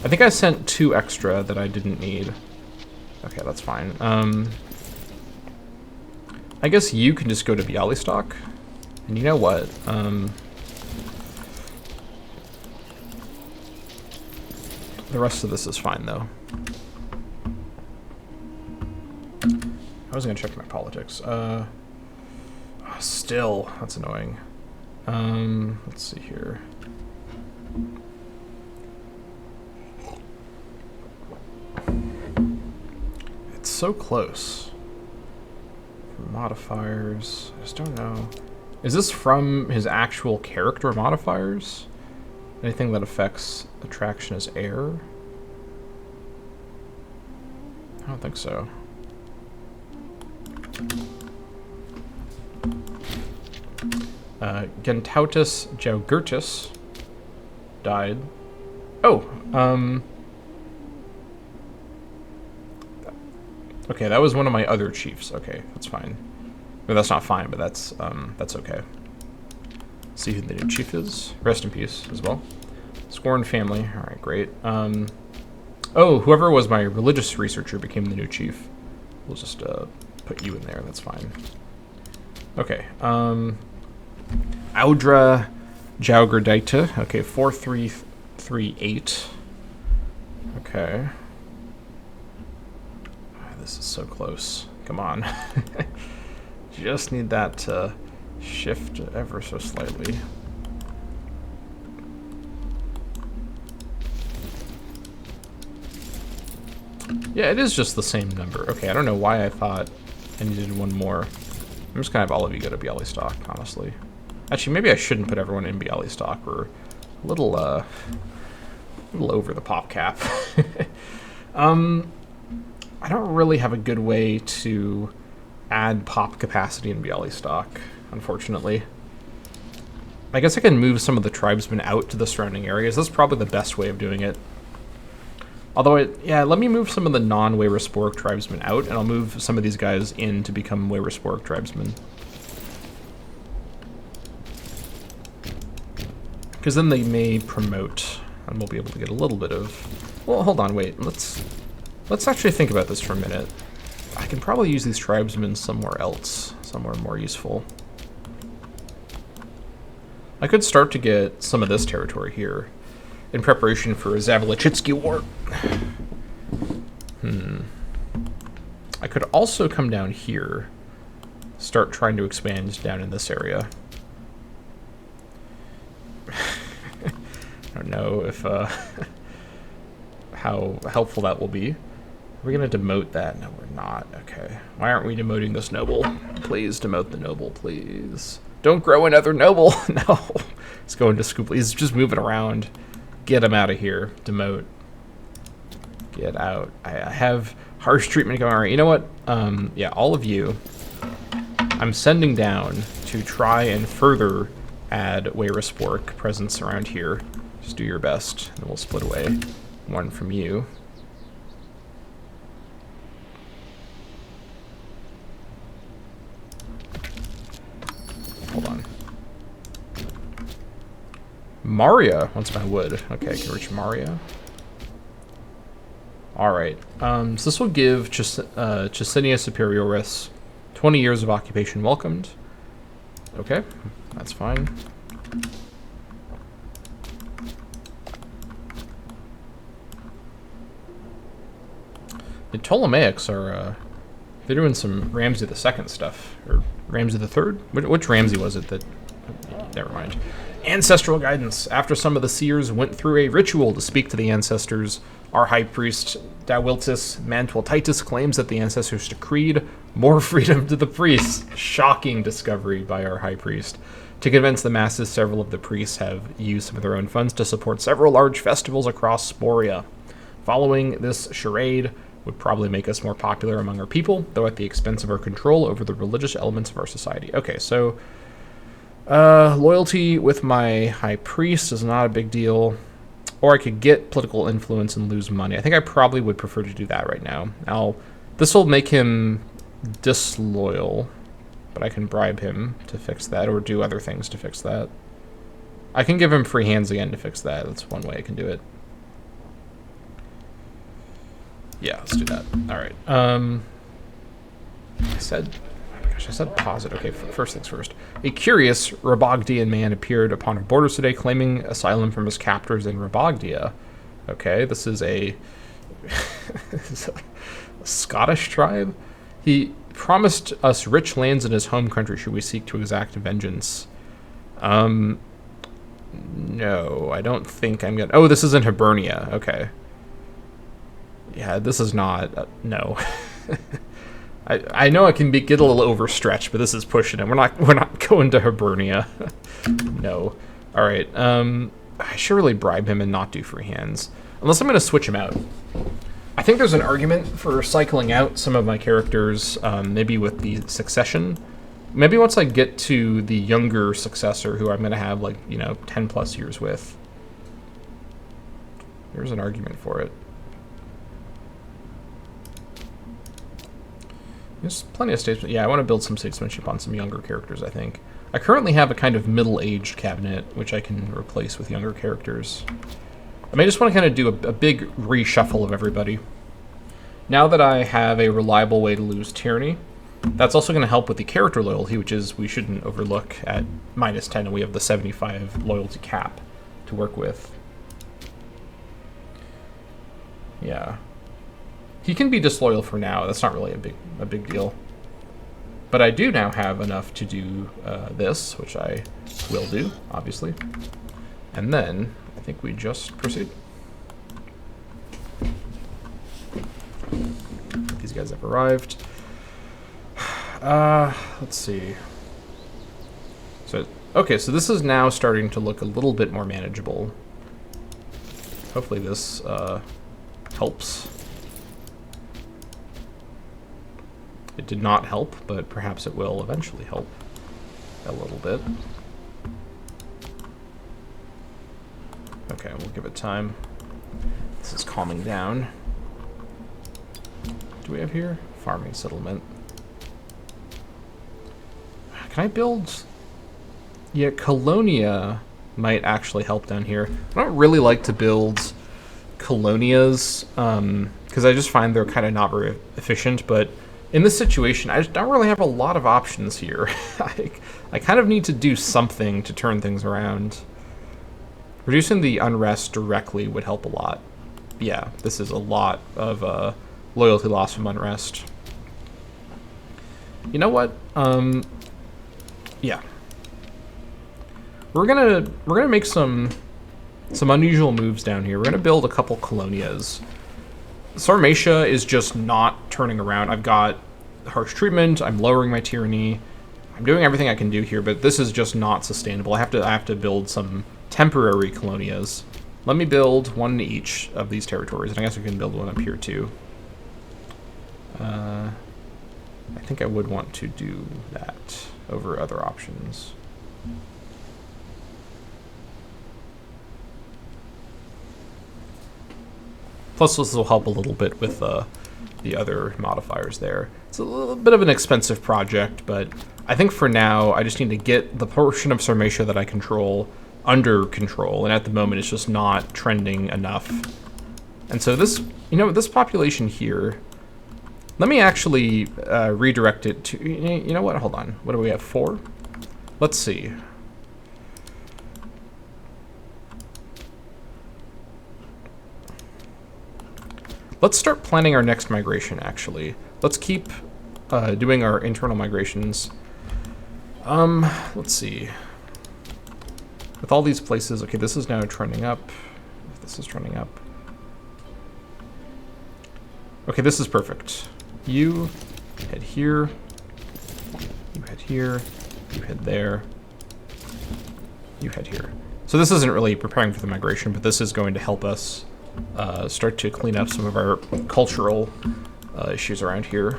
Speaker 1: I think I sent 2 extra that I didn't need. Okay, that's fine. I guess you can just go to Bialystok. And you know what? The rest of this is fine, though. I was gonna check my politics. Still, that's annoying. Let's see here. It's so close. Modifiers, I just don't know. Is this from his actual character modifiers? Anything that affects attraction as air? I don't think so. Gentautus Jaugurtus died. Oh, okay, that was one of my other chiefs. Okay, that's fine. Well, that's not fine, but that's okay. See who the new chief is. Rest in peace as well. Scorn family. All right, great. Oh, whoever was my religious researcher became the new chief. We'll just put you in there. That's fine. Okay. Audra Jaugurdita. Okay, 4338. Okay. This is so close. Come on. Just need that to shift ever so slightly. Yeah, it is just the same number. Okay, I don't know why I thought I needed one more. I'm just gonna have all of you go to Bialystok, honestly. Actually, maybe I shouldn't put everyone in Bialystok. We're a little over the pop cap. I don't really have a good way to add pop capacity in Bialystok, unfortunately. I guess I can move some of the tribesmen out to the surrounding areas. That's probably the best way of doing it. Although, yeah, let me move some of the non-Weyraspork tribesmen out, and I'll move some of these guys in to become Weyraspork tribesmen. Because then they may promote, and we'll be able to get a little bit of... Well, hold on, wait. Let's actually think about this for a minute. I can probably use these tribesmen somewhere else, somewhere more useful. I could start to get some of this territory here in preparation for a Zavolichitsky War. I could also come down here, start trying to expand down in this area. I don't know if how helpful that will be. Are we going to demote that? No, we're not. Okay. Why aren't we demoting this noble? Please demote the noble, please. Don't grow another noble. No. He's going to scoop. He's just moving around. Get him out of here. Demote. Get out. I have harsh treatment going on. Right. You know what? Yeah, all of you, I'm sending down to try and further add Weyraspork presence around here. Just do your best, and we'll split away. One from you. Hold on. Maria wants my wood. Okay, I can reach Maria. Alright, so this will give Chicinia Superioris 20 years of occupation welcomed. Okay, that's fine. The Ptolemaics are, they're doing some Ramsey II stuff, or Ramsey III? Which Ramsey was it that, never mind. Ancestral guidance. After some of the seers went through a ritual to speak to the ancestors, our high priest, Dawiltis Mantualtitis, claims that the ancestors decreed more freedom to the priests. Shocking discovery by our high priest. To convince the masses, several of the priests have used some of their own funds to support several large festivals across Sporia. Following this charade would probably make us more popular among our people, though at the expense of our control over the religious elements of our society. Okay, so loyalty with my high priest is not a big deal. Or I could get political influence and lose money. I think I probably would prefer to do that right now. Now, this will make him disloyal, but I can bribe him to fix that, or do other things to fix that. I can give him free hands again to fix that. That's one way I can do it. Yeah, let's do that. Alright. I said pause it. Okay, first things first. A curious Rabogdian man appeared upon our borders today, claiming asylum from his captors in Rabogdia. Okay, this is a Scottish tribe. He promised us rich lands in his home country should we seek to exact vengeance. No, I don't think I'm gonna... Oh, this is in Hibernia. Okay. Yeah, this is not... no. I know I can get a little overstretched, but this is pushing it. We're not going to Hibernia. No. All right. I should really bribe him and not do free hands, unless I'm going to switch him out. I think there's an argument for cycling out some of my characters, maybe with the succession. Maybe once I get to the younger successor, who I'm going to have 10 plus years with. There's an argument for it. There's plenty of statesmanship. Yeah, I want to build some statesmanship on some younger characters, I think. I currently have a kind of middle-aged cabinet, which I can replace with younger characters. I may just want to kind of do a big reshuffle of everybody. Now that I have a reliable way to lose tyranny, that's also going to help with the character loyalty, which is we shouldn't overlook at -10, and we have the 75 loyalty cap to work with. Yeah. He can be disloyal for now. That's not really a big deal. But I do now have enough to do this, which I will do, obviously. And then I think we just proceed. These guys have arrived. Let's see. So, okay, so this is now starting to look a little bit more manageable. Hopefully this helps. It did not help, but perhaps it will eventually help a little bit. Okay, we'll give it time. This is calming down. What do we have here? Farming settlement. Can I build... Yeah, Colonia might actually help down here. I don't really like to build colonias, because I just find they're kind of not very efficient, but in this situation, I just don't really have a lot of options here. I kind of need to do something to turn things around. Reducing the unrest directly would help a lot. Yeah, this is a lot of loyalty loss from unrest. You know what? Yeah. We're gonna make some unusual moves down here. We're gonna build a couple colonias. Sarmatia is just not turning around. I've got harsh treatment. I'm lowering my tyranny. I'm doing everything I can do here, but this is just not sustainable. I have to build some temporary colonias. Let me build one in each of these territories, and I guess we can build one up here too. I think I would want to do that over other options. Plus, this will help a little bit with the other modifiers there. It's a little bit of an expensive project, but I think for now, I just need to get the portion of Sarmatia that I control under control, and at the moment, it's just not trending enough. And so this, this population here, let me actually redirect it to, you know what, hold on. What do we have, 4? Let's see. Let's start planning our next migration, actually. Let's keep doing our internal migrations. Let's see. With all these places, okay, this is now trending up. This is trending up. Okay, this is perfect. You head here. You head here. You head there. You head here. So this isn't really preparing for the migration, but this is going to help us start to clean up some of our cultural issues around here.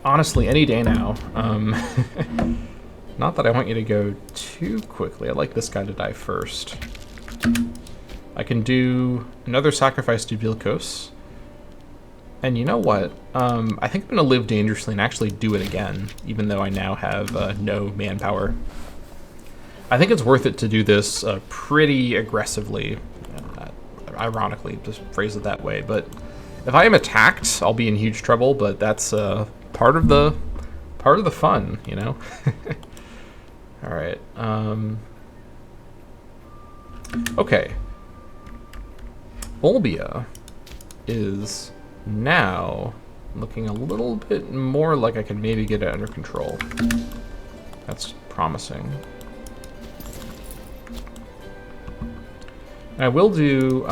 Speaker 1: Honestly, any day now. Not that I want you to go too quickly. I'd like this guy to die first. I can do another sacrifice to Vilkos. And you know what? I think I'm going to live dangerously and actually do it again, even though I now have no manpower. I think it's worth it to do this pretty aggressively. Ironically, just phrase it that way. But if I am attacked, I'll be in huge trouble. But that's part of the fun, you know. All right. Okay. Olbia is now looking a little bit more like I can maybe get it under control. That's promising. I will do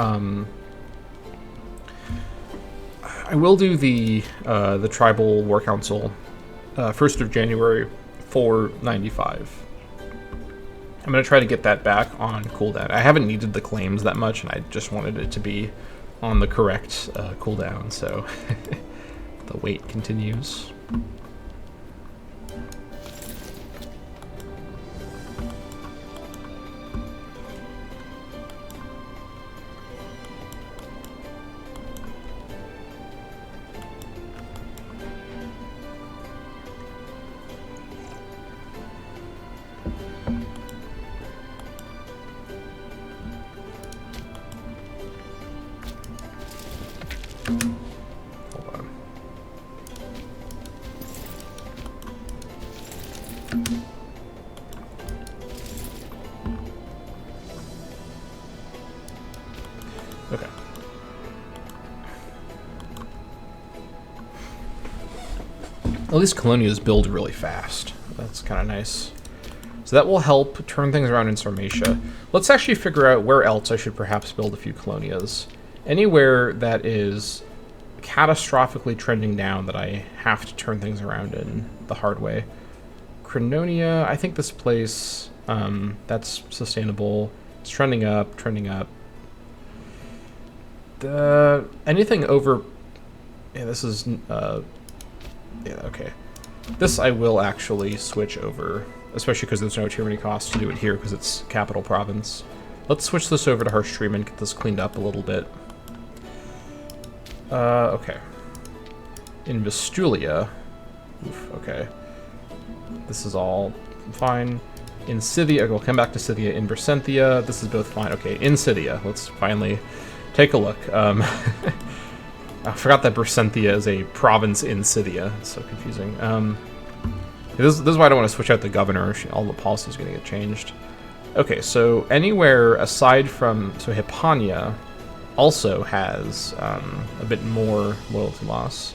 Speaker 1: the tribal war council 1st of January 495. I'm going to try to get that back on cooldown. I haven't needed the claims that much, and I just wanted it to be on the correct cooldown, so the wait continues. Okay. At least colonias build really fast. That's kind of nice. So that will help turn things around in Sarmatia. Let's actually figure out where else I should perhaps build a few colonias. Anywhere that is catastrophically trending down that I have to turn things around in the hard way. Crononia, I think this place, that's sustainable. It's trending up, trending up. Anything over... Yeah, this is... yeah, okay. This I will actually switch over, especially because there's no tyranny cost to do it here because it's capital province. Let's switch this over to Harsh Treatment, get this cleaned up a little bit. Okay. In Vestulia... Oof, okay. This is all fine. In Scythia, we'll come back to Scythia. In Bersenthia, this is both fine. Okay, in Scythia, let's finally take a look. I forgot that Bersenthia is a province in Scythia. It's so confusing. This is why I don't want to switch out the governor. All the policies are going to get changed. Okay, so anywhere aside from... So Hispania also has a bit more loyalty loss.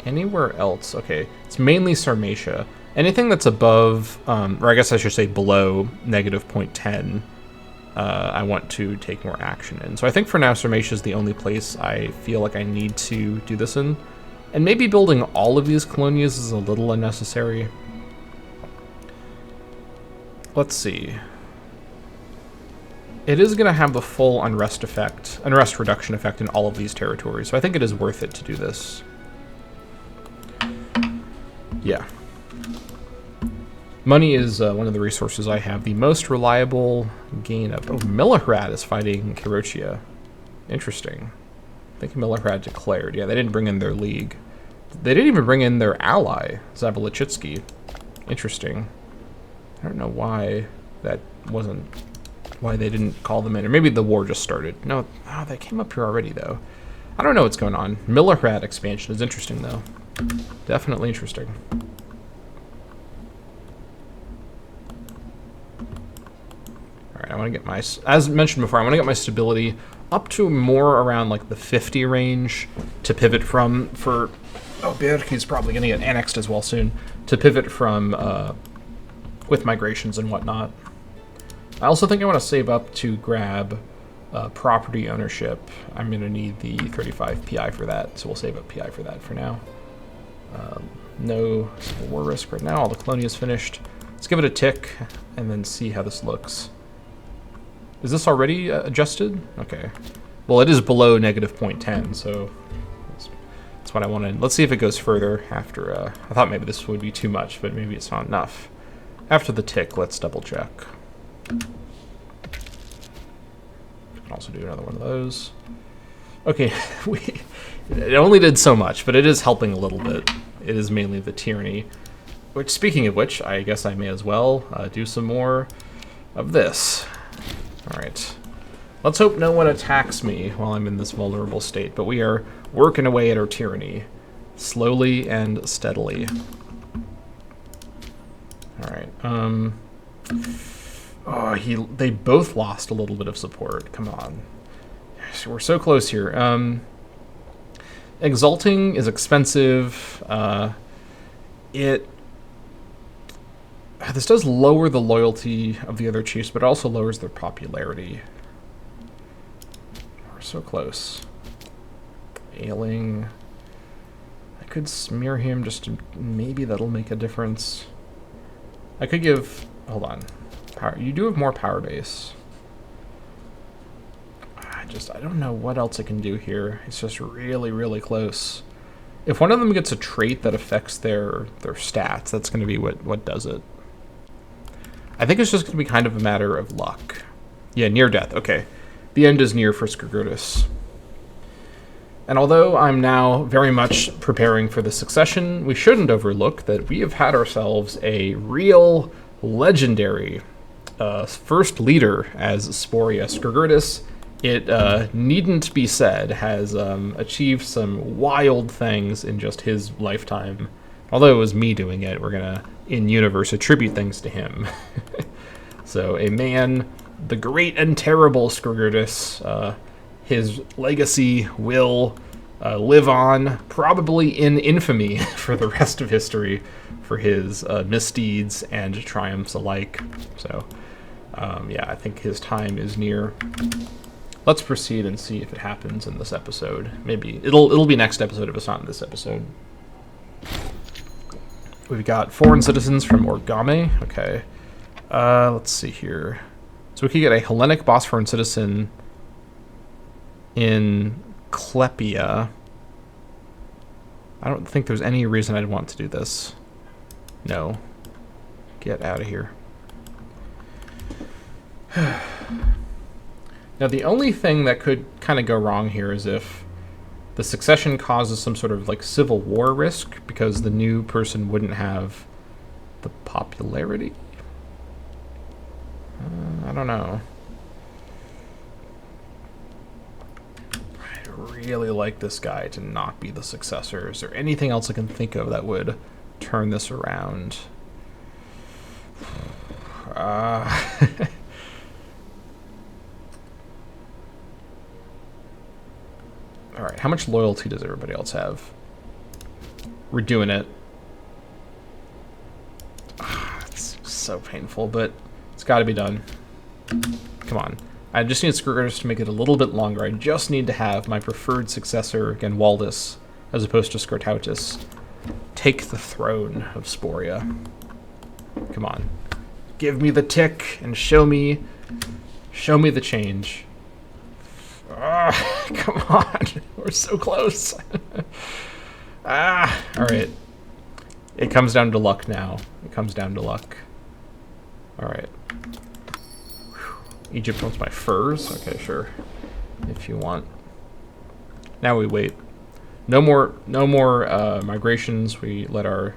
Speaker 1: Anywhere else? Okay, it's mainly Sarmatia. Anything that's above, or I guess I should say below, negative 0.10, I want to take more action in. So I think for now, Sarmatia is the only place I feel like I need to do this in. And maybe building all of these colonias is a little unnecessary. Let's see. It is going to have the full unrest reduction effect in all of these territories, so I think it is worth it to do this. Yeah. Money is one of the resources I have. The most reliable gain of... Oh, Milorad is fighting Kirochia. Interesting. I think Milorad declared. Yeah, they didn't bring in their league. They didn't even bring in their ally, Zabalachitsky. Interesting. I don't know why that wasn't... Why they didn't call them in. Or maybe the war just started. No, oh, they came up here already, though. I don't know what's going on. Milorad expansion is interesting, though. Definitely interesting. Alright, I want to get my... As mentioned before, I want to get my stability up to more around, like, the 50 range to pivot from for... Oh, Bjerke's probably going to get annexed as well soon. To pivot from, with migrations and whatnot. I also think I want to save up to grab property ownership. I'm going to need the 35 PI for that, so we'll save up PI for that for now. No civil war risk right now. All the colonia is finished. Let's give it a tick and then see how this looks. Is this already adjusted? Okay. Well, it is below negative 0.10, so that's what I wanted. Let's see if it goes further after... I thought maybe this would be too much, but maybe it's not enough. After the tick, let's double check. We can also do another one of those. Okay, it only did so much, but it is helping a little bit. It is mainly the tyranny. Which, speaking of which, I guess I may as well do some more of this. Alright. Let's hope no one attacks me while I'm in this vulnerable state, but we are working away at our tyranny. Slowly and steadily. Alright, oh, they both lost a little bit of support. Come on. We're so close here. Exalting is expensive. This does lower the loyalty of the other chiefs, but it also lowers their popularity. We're so close. Ailing. I could smear him just to, maybe that'll make a difference. I could give... Hold on. Power. You do have more power base. I don't know what else I can do here. It's just really, really close. If one of them gets a trait that affects their stats, that's going to be what does it. I think it's just going to be kind of a matter of luck. Yeah, near death. Okay. The end is near for Skrgurtis. And although I'm now very much preparing for the succession, we shouldn't overlook that we have had ourselves a real legendary first leader as Sporia. Skrgurtis, it needn't be said, has achieved some wild things in just his lifetime. Although it was me doing it, we're going to, in-universe, attribute things to him. So, a man, the great and terrible Skrgurtis, his legacy will live on, probably in infamy for the rest of history, for his misdeeds and triumphs alike. So, yeah, I think his time is near. Let's proceed and see if it happens in this episode. Maybe it'll be next episode if it's not in this episode. We've got foreign citizens from Orgame. Okay. Let's see here. So we could get a Hellenic Bosphorus citizen in Clepia. I don't think there's any reason I'd want to do this. No. Get out of here. Now, the only thing that could kind of go wrong here is if the succession causes some sort of like civil war risk, because the new person wouldn't have the popularity. I don't know. I'd really like this guy to not be the successor. Is there anything else I can think of that would turn this around? All right, how much loyalty does everybody else have? We're doing it. It's so painful, but it's got to be done. Come on. I just need Scourgers to make it a little bit longer. I just need to have my preferred successor, again, Waldus, as opposed to Scourtautus, take the throne of Sporia. Come on. Give me the tick and show me the change. Come on. We're so close. All right. It comes down to luck now. It comes down to luck. All right. Egypt wants my furs? Okay, sure. If you want. Now we wait. No more migrations. We let our...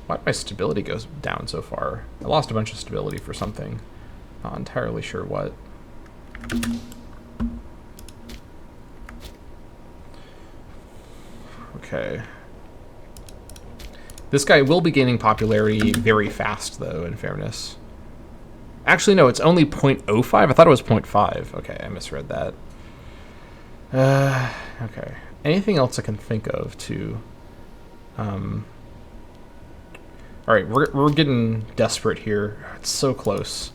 Speaker 1: Why did my stability go down so far? I lost a bunch of stability for something. Not entirely sure what. Okay. This guy will be gaining popularity very fast, though, in fairness. Actually, no, it's only 0.05. I thought it was 0.5. Okay, I misread that. Okay. Anything else I can think of to... All right, we're getting desperate here. It's so close.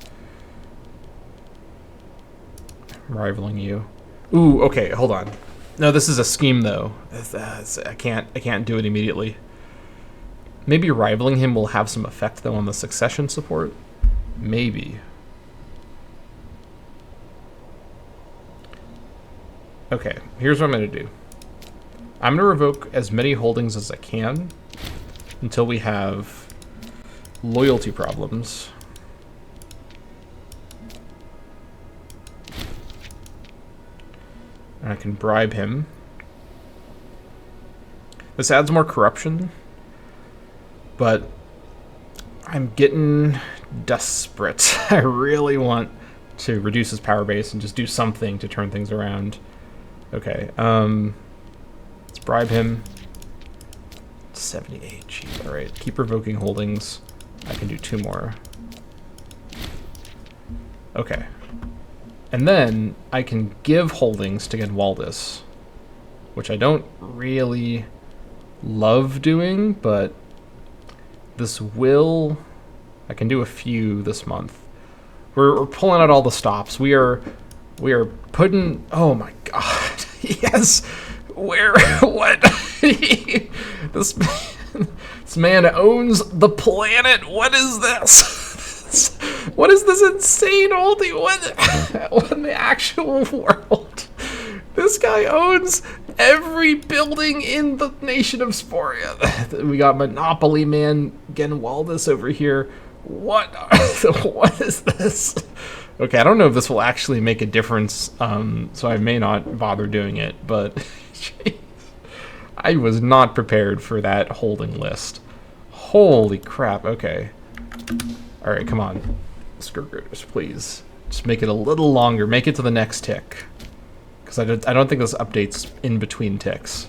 Speaker 1: I'm rivaling you. Ooh, okay, hold on. No, this is a scheme, though. I can't do it immediately. Maybe rivaling him will have some effect, though, on the succession support. Maybe. Okay, here's what I'm going to do. I'm going to revoke as many holdings as I can until we have loyalty problems. And I can bribe him. This adds more corruption, but I'm getting desperate. I really want to reduce his power base and just do something to turn things around. Okay, let's bribe him. 78, geez, all right. Keep revoking holdings. I can do 2 more. Okay. And then I can give holdings to get Waldus, which I don't really love doing, but this will... I can do a few this month. We're pulling out all the stops. We are putting... Oh my god. Yes. Where? What? This man owns the planet. What is this? What is this insane holding? What in the actual world? This guy owns every building in the nation of Sporia. We got Monopoly Man Genwaldus over here. What is this? Okay, I don't know if this will actually make a difference, so I may not bother doing it, but geez, I was not prepared for that holding list. Holy crap, okay. Alright, come on. Scourgers, please. Just make it a little longer. Make it to the next tick. Because I don't think this updates in between ticks.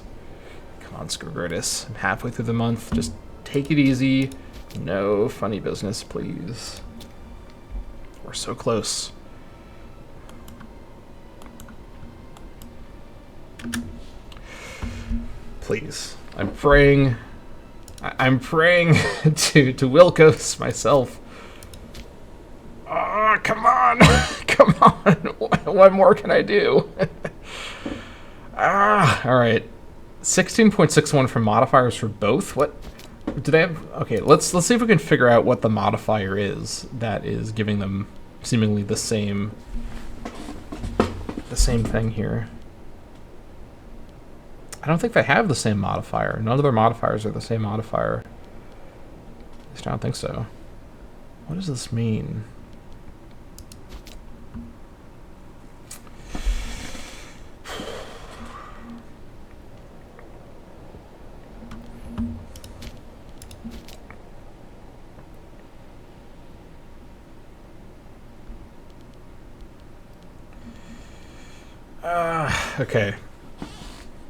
Speaker 1: Come on, Scourgers. I'm halfway through the month. Just take it easy. No funny business, please. We're so close. Please. I'm praying. I'm praying to Wilkos myself. Oh, come on. Come on. What more can I do? All right. 16.61 for modifiers for both. What do they have? Okay, let's see if we can figure out what the modifier is that is giving them seemingly the same the same thing here. I don't think they have the same modifier. None of their modifiers are the same modifier. At least I don't think so. What does this mean? Okay.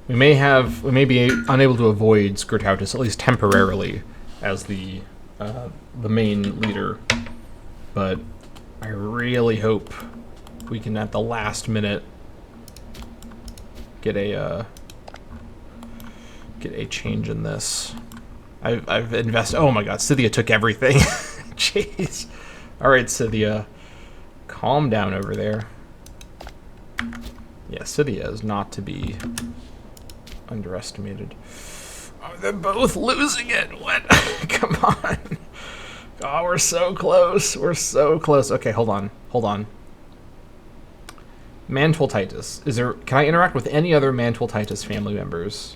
Speaker 1: We may be unable to avoid Skirtautus, at least temporarily, as the main leader. But I really hope we can, at the last minute, get a change in this. I've invested. Oh my God, Scythia took everything. Jeez. All right, Scythia, calm down over there. Yeah, Scythia is not to be underestimated. Oh, they're both losing it. What? Come on. Oh, we're so close. We're so close. Okay, hold on. Hold on. Mantle Titus. Can I interact with any other Mantle Titus family members?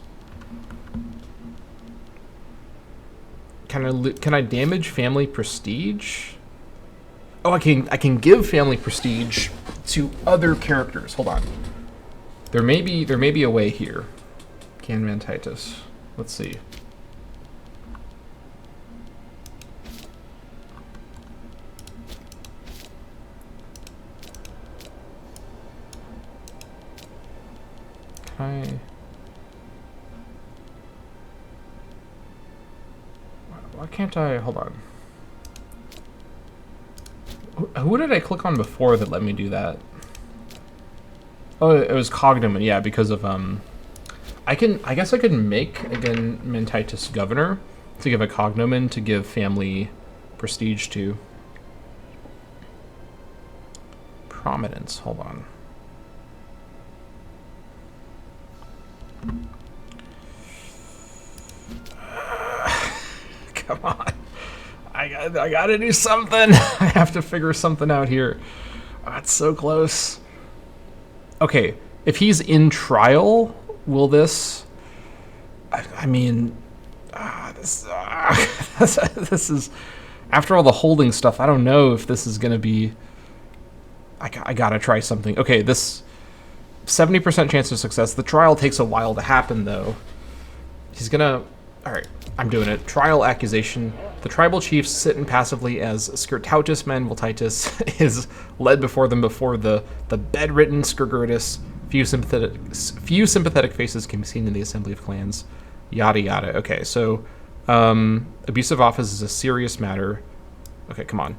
Speaker 1: Can I damage family prestige? Oh, I can give family prestige to other characters. Hold on. There may be a way here. Can Mantitus. Let's see. Why can't I? Hold on. Who did I click on before that let me do that? Oh, it was Cognomen, yeah, because of I guess I could make again Mantitus governor to give a cognomen to give family prestige to. Prominence, hold on. Come on. I gotta do something. I have to figure something out here. Oh, it's so close. Okay, if he's in trial, will this... I mean... this is... After all the holding stuff, I don't know if this is going to be... I gotta try something. Okay, this 70% chance of success. The trial takes a while to happen, though. He's gonna... Alright, I'm doing it. Trial accusation. The tribal chiefs sit impassively as Skirtautus Manvultitus is led before them before the bedridden Skirgurtus. Few sympathetic faces can be seen in the assembly of clans. Yada yada. Okay, so abusive office is a serious matter. Okay, come on.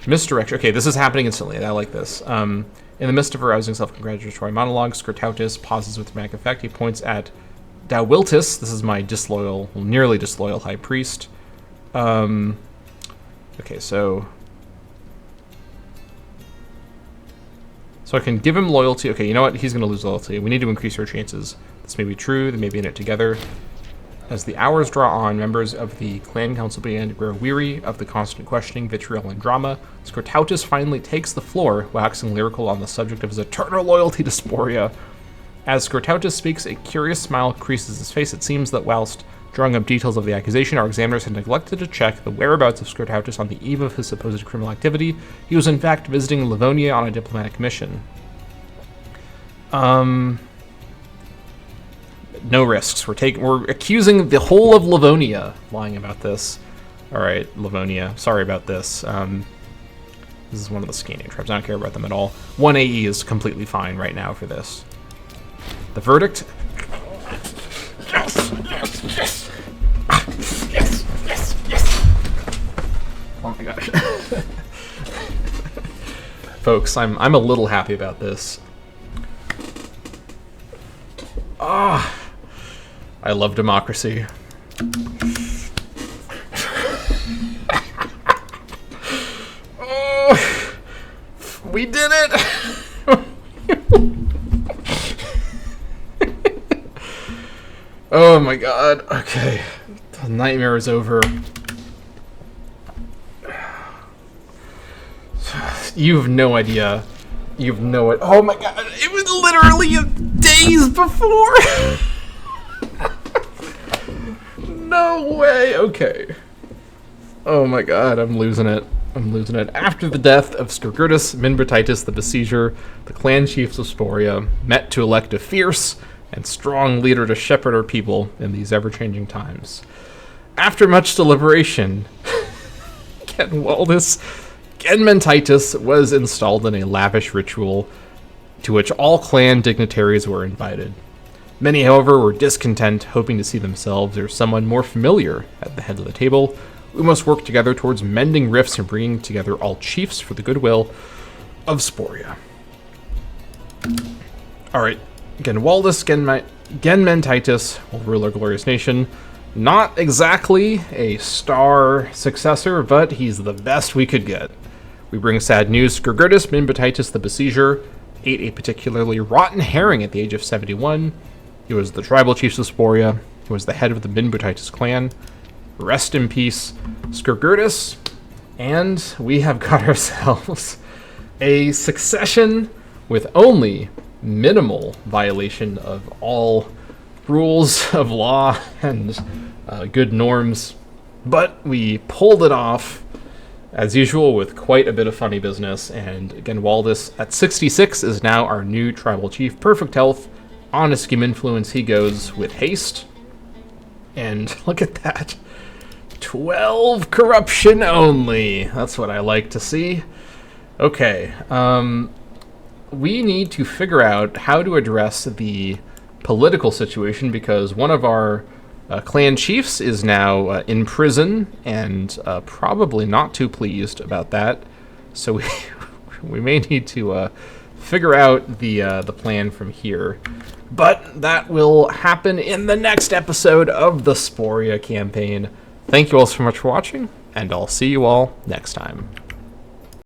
Speaker 1: Misdirection. Okay, this is happening instantly. I like this. In the midst of a rousing self-congratulatory monologue, Skirtautus pauses with dramatic effect. He points at Dawiltus. This is my disloyal, well, nearly disloyal high priest. Okay, so I can give him loyalty. Okay, you know what? He's going to lose loyalty. We need to increase our chances. This may be true. They may be in it together. As the hours draw on, members of the clan council begin to grow weary of the constant questioning, vitriol, and drama. Skirtautus finally takes the floor, waxing lyrical on the subject of his eternal loyalty to Sporia. As Skirtautus speaks, a curious smile creases his face. It seems that whilst drawing up details of the accusation, our examiners had neglected to check the whereabouts of Skirtautus on the eve of his supposed criminal activity. He was in fact visiting Livonia on a diplomatic mission. No risks. We're accusing the whole of Livonia of lying about this. All right, Livonia. Sorry about this. This is one of the Scanian tribes. I don't care about them at all. 1 AE is completely fine right now for this. The verdict. Yes, yes, yes. Yes, yes, yes. Oh my gosh. Folks, I'm a little happy about this. Ah, I love democracy. Oh, we did it. Oh my god. Okay. The nightmare is over. You have no idea You've no it. Oh my god, it was literally days before! No way, okay. Oh my god, I'm losing it. After the death of Scourgurtus Minbratitis the Besieger, the clan chiefs of Sporia met to elect a fierce and strong leader to shepherd our people in these ever-changing times. After much deliberation, Genwaldus Genmentitis was installed in a lavish ritual to which all clan dignitaries were invited. Many, however, were discontent, hoping to see themselves or someone more familiar at the head of the table. We must work together towards mending rifts and bringing together all chiefs for the goodwill of Sporia. Alright, Genwaldus Genmentitis will rule our glorious nation. Not exactly a star successor, but he's the best we could get. We bring sad news. Scourgurtus Minbratitis the Besieger ate a particularly rotten herring at the age of 71. He was the tribal chief of Sporia. He was the head of the Minbratitis clan. Rest in peace, Scourgurtus. And we have got ourselves a succession with only minimal violation of all rules of law and good norms. But we pulled it off, as usual, with quite a bit of funny business. And Genwaldus, at 66, is now our new tribal chief. Perfect health, honest scheme influence. He goes with haste. And look at that. 12 corruption only. That's what I like to see. Okay. We need to figure out how to address the political situation, because one of our clan chiefs is now in prison and probably not too pleased about that. So we may need to figure out the plan from here. But that will happen in the next episode of the Sporia campaign. Thank you all so much for watching, and I'll see you all next time.